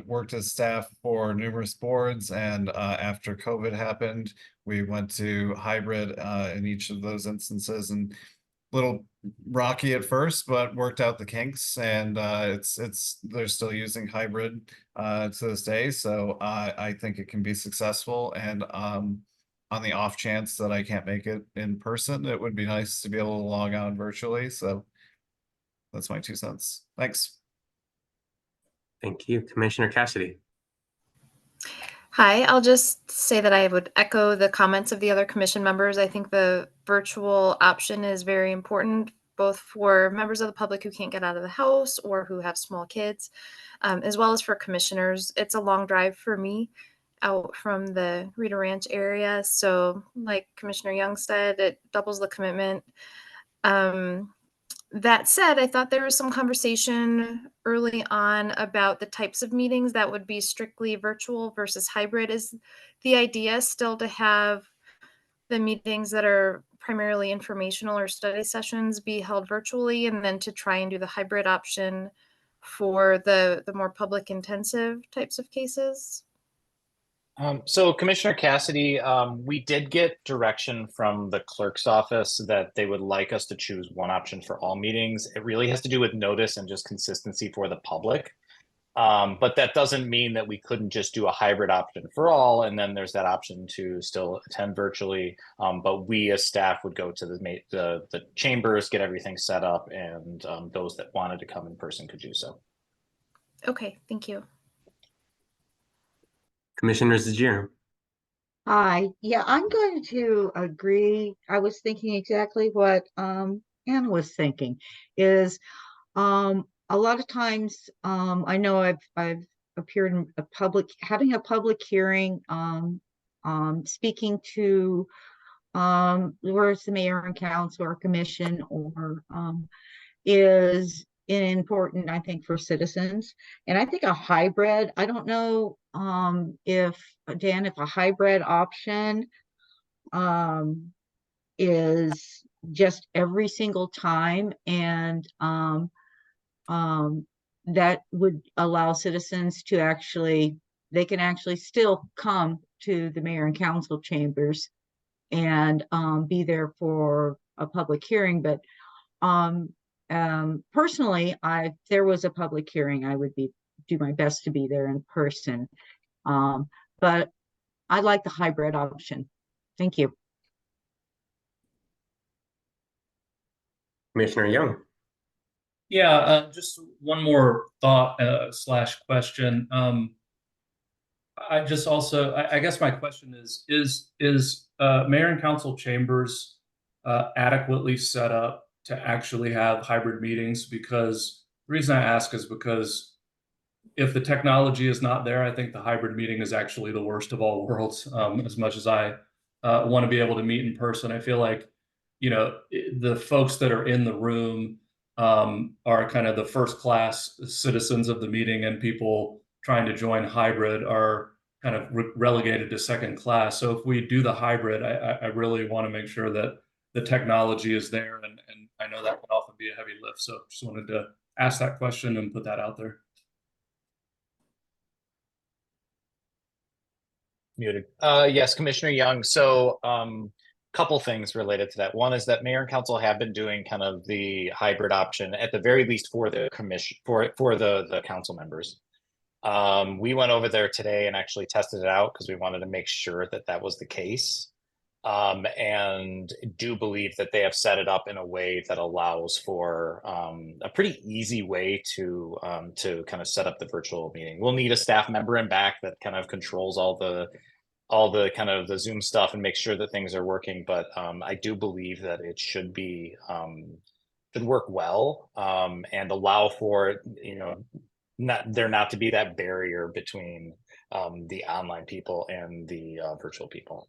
worked as staff for numerous boards, and after COVID happened, we went to hybrid in each of those instances, and little rocky at first, but worked out the kinks, and they're still using hybrid to this day. So I think it can be successful. And on the off chance that I can't make it in person, it would be nice to be able to log on virtually. So that's my 2 cents. Thanks. Thank you. Commissioner Cassidy. Hi, I'll just say that I would echo the comments of the other commission members. I think the virtual option is very important, both for members of the public who can't get out of the house or who have small kids, as well as for commissioners. It's a long drive for me out from the Rita Ranch area. So like Commissioner Young said, it doubles the commitment. That said, I thought there was some conversation early on about the types of meetings that would be strictly virtual versus hybrid. Is the idea still to have the meetings that are primarily informational or study sessions be held virtually, and then to try and do the hybrid option for the more public intensive types of cases? So Commissioner Cassidy, we did get direction from the clerk's office that they would like us to choose one option for all meetings. It really has to do with notice and just consistency for the public. But that doesn't mean that we couldn't just do a hybrid option for all, and then there's that option to still attend virtually. But we as staff would go to the chambers, get everything set up, and those that wanted to come in person could do so. Okay, thank you. Commissioner Zagier. Hi, yeah, I'm going to agree. I was thinking exactly what Anna was thinking is a lot of times I know I've appeared in a having a public hearing speaking to where's the mayor and council or commission or is important, I think, for citizens. And I think a hybrid, I don't know if, Dan, if a hybrid option is just every single time and that would allow citizens to they can actually still come to the mayor and council chambers and be there for a public hearing. But personally, if there was a public hearing, I would do my best to be there in person. But I like the hybrid option. Thank you. Commissioner Young. Yeah, just one more thought slash question. I just also, I guess my question is mayor and council chambers adequately set up to actually have hybrid meetings? Because the reason I ask is because if the technology is not there, I think the hybrid meeting is actually the worst of all worlds. As much as I want to be able to meet in person, I feel like, you know, the folks that are in the room are kind of the first class citizens of the meeting, and people trying to join hybrid are kind of relegated to second class. So if we do the hybrid, I really want to make sure that the technology is there, and I know that can often be a heavy lift. So just wanted to ask that question and put that out there. Muted. Yes, Commissioner Young. So couple things related to that. One is that mayor and council have been doing kind of the hybrid option at the very least for the commission, for the council members. We went over there today and actually tested it out because we wanted to make sure that that was the case. And do believe that they have set it up in a way that allows for a pretty easy way to kind of set up the virtual meeting. We'll need a staff member in back that kind of controls all the kind of the Zoom stuff and make sure that things are working. But I do believe that it should be should work well and allow for, you know, not to be that barrier between the online people and the virtual people.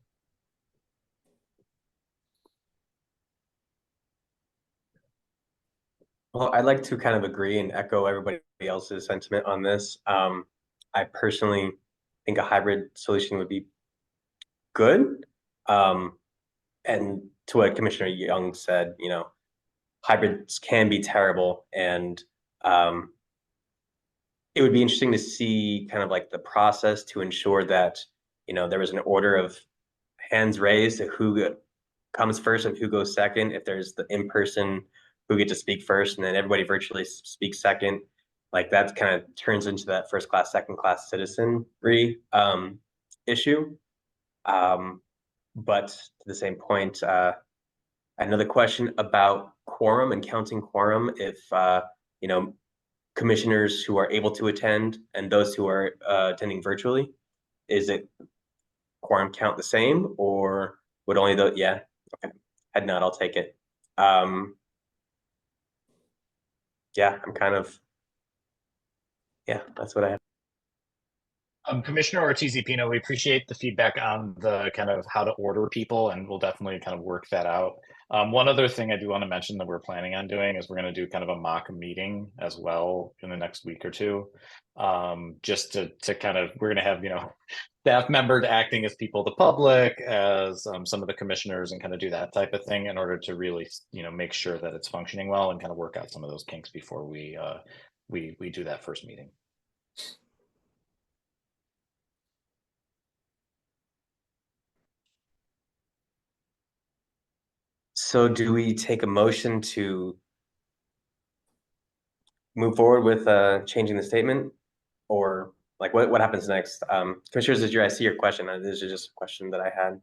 Well, I'd like to kind of agree and echo everybody else's sentiment on this. I personally think a hybrid solution would be good. And to what Commissioner Young said, you know, hybrids can be terrible, and it would be interesting to see kind of like the process to ensure that, you know, there was an order of hands raised to who comes first and who goes second. If there's the in-person who get to speak first and then everybody virtually speaks second, like that kind of turns into that first class, second class citizenry issue. But to the same point, another question about quorum and counting quorum. If you know, commissioners who are able to attend and those who are attending virtually, is it quorum count the same, or would only the okay, head nod, I'll take it. Yeah, I'm kind of that's what I have. Commissioner Ortiz-Pino, we appreciate the feedback on the kind of how to order people, and we'll definitely kind of work that out. One other thing I do want to mention that we're planning on doing is we're going to do kind of a mock meeting as well in the next week or two. Just to kind of, we're going to have, you know, staff members acting as people of the public, as some of the commissioners, and kind of do that type of thing in order to really, you know, make sure that it's functioning well and kind of work out some of those kinks before we do that first meeting. So do we take a motion to move forward with changing the statement? or like what happens next? Commissioners, I see your question. This is just a question that I had.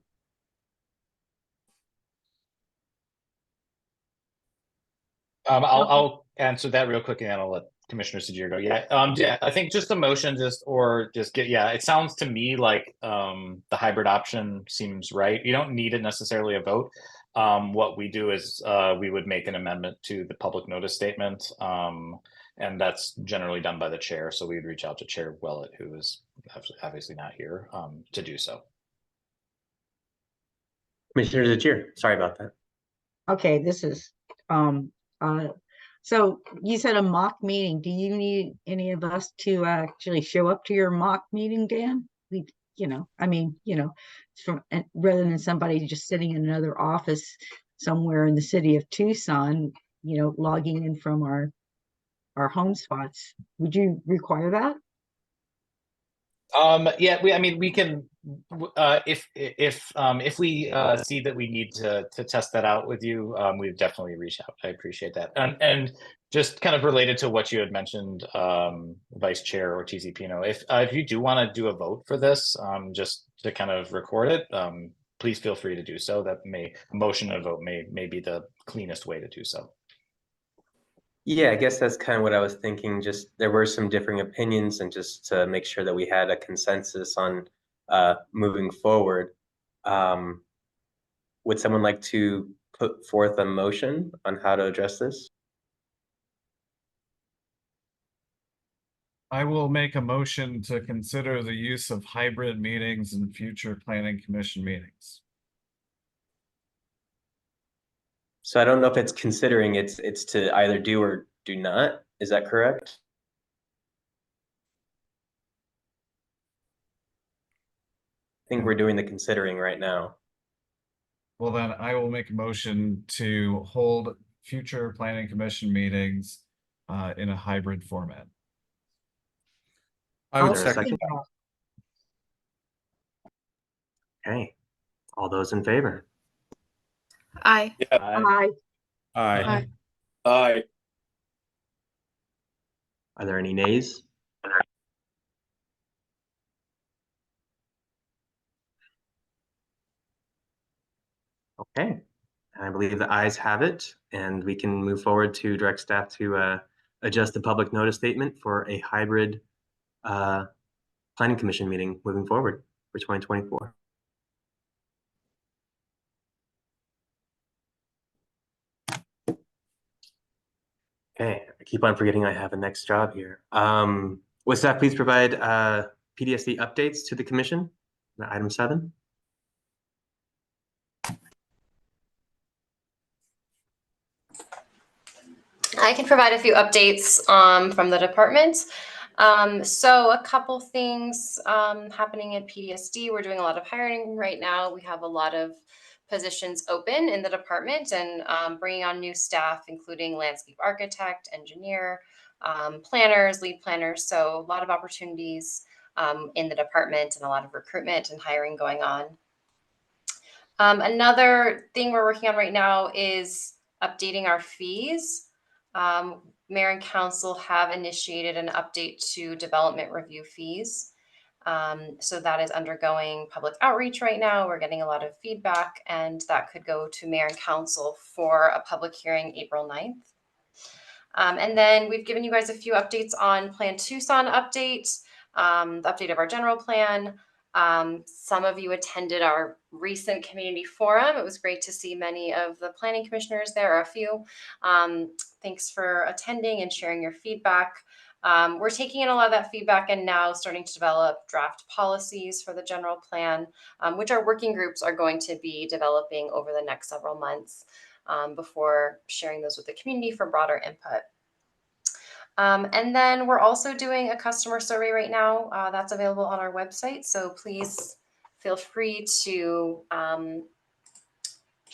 I'll answer that real quick and then I'll let Commissioner Sajir go. Yeah, I think just the motion it sounds to me like the hybrid option seems right. You don't need it necessarily a vote. What we do is we would make an amendment to the public notice statement. And that's generally done by the chair. So we'd reach out to Chair Willett, who is obviously not here, to do so. Commissioner Sajir, sorry about that. Okay, this is, so you said a mock meeting. Do you need any of us to actually show up to your mock meeting, Dan? Rather than somebody just sitting in another office somewhere in the city of Tucson, logging in from our home spots. Would you require that? We can if we see that we need to test that out with you, we'd definitely reach out. I appreciate that. And just kind of related to what you had mentioned, Vice Chair Ortiz-Pino, if you do want to do a vote for this, just to kind of record it, please feel free to do so. That motion and vote may be the cleanest way to do so. Yeah, I guess that's kind of what I was thinking. Just there were some differing opinions, and just to make sure that we had a consensus on moving forward. Would someone like to put forth a motion on how to address this? I will make a motion to consider the use of hybrid meetings in future planning commission meetings. So I don't know if it's considering it's to either do or do not. Is that correct? I think we're doing the considering right now. Well, then I will make a motion to hold future planning commission meetings in a hybrid format. I would second. Okay, all those in favor? Aye. Yeah. Aye. Aye. Aye. Are there any nays? Okay, I believe the ayes have it, and we can move forward to direct staff to adjust the public notice statement for a hybrid planning commission meeting moving forward for 2024. Okay, I keep on forgetting I have a next job here. Would staff please provide PDSD updates to the commission? Item 7. I can provide a few updates from the department. So a couple things happening at PDSD. We're doing a lot of hiring right now. We have a lot of positions open in the department and bringing on new staff, including landscape architect, engineer, planners, lead planners. So a lot of opportunities in the department and a lot of recruitment and hiring going on. Another thing we're working on right now is updating our fees. Mayor and council have initiated an update to development review fees. So that is undergoing public outreach right now. We're getting a lot of feedback, and that could go to mayor and council for a public hearing April 9th. And then we've given you guys a few updates on Plan Tucson update, the update of our general plan. Some of you attended our recent community forum. It was great to see many of the planning commissioners there, a few. Thanks for attending and sharing your feedback. We're taking in a lot of that feedback and now starting to develop draft policies for the general plan, which our working groups are going to be developing over the next several months before sharing those with the community for broader input. And then we're also doing a customer survey right now that's available on our website. So please feel free to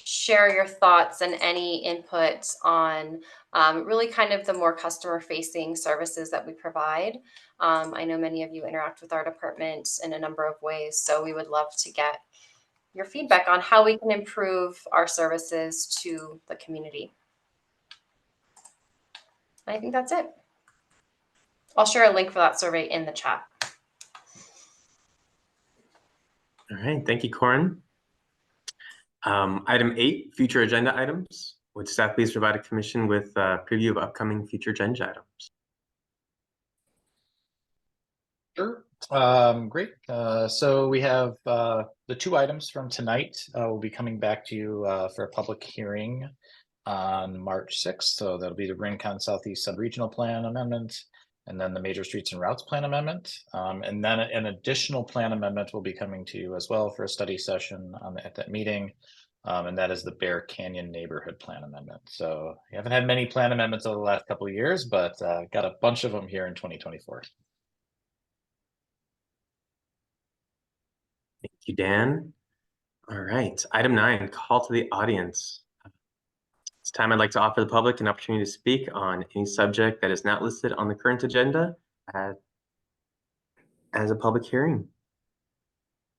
share your thoughts and any input on really kind of the more customer facing services that we provide. I know many of you interact with our department in a number of ways, so we would love to get your feedback on how we can improve our services to the community. I think that's it. I'll share a link for that survey in the chat. All right, thank you, Corin. Item 8, future agenda items. Would staff please provide a commission with a preview of upcoming future agenda items? Sure. Great. So we have the 2 items from tonight. We'll be coming back to you for a public hearing on March 6th. So that'll be the Rincon Southeast Subregional Plan Amendment, and then the Major Streets and Routes Plan Amendment. And then an additional plan amendment will be coming to you as well for a study session at that meeting. And that is the Bear Canyon Neighborhood Plan Amendment. So we haven't had many plan amendments over the last couple of years, but got a bunch of them here in 2024. Thank you, Dan. All right, item 9, call to the audience. It's time I'd like to offer the public an opportunity to speak on any subject that is not listed on the current agenda as a public hearing.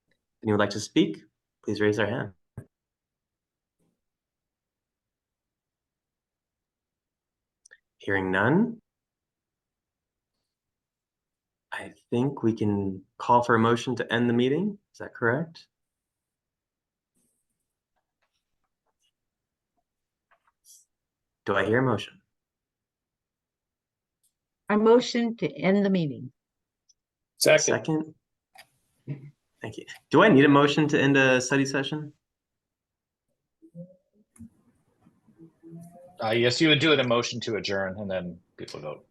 If anyone would like to speak, please raise their hand. Hearing none, I think we can call for a motion to end the meeting. Is that correct? Do I hear a motion? I motion to end the meeting. Second. Thank you. Do I need a motion to end a study session? Yes, you would do it a motion to adjourn and then people vote.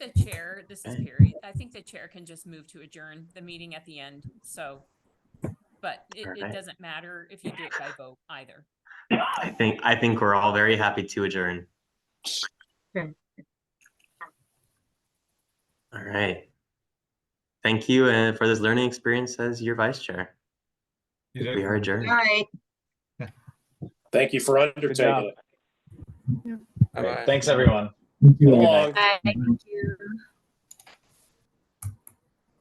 The chair, this is Carrie. I think the chair can just move to adjourn the meeting at the end. So, but it doesn't matter if you do it by vote either. I think we're all very happy to adjourn. Okay. All right. Thank you for this learning experience as your vice chair. We are adjourned. All right. Thank you for undertaking it. Thanks, everyone. Thank you. So long. Thank you.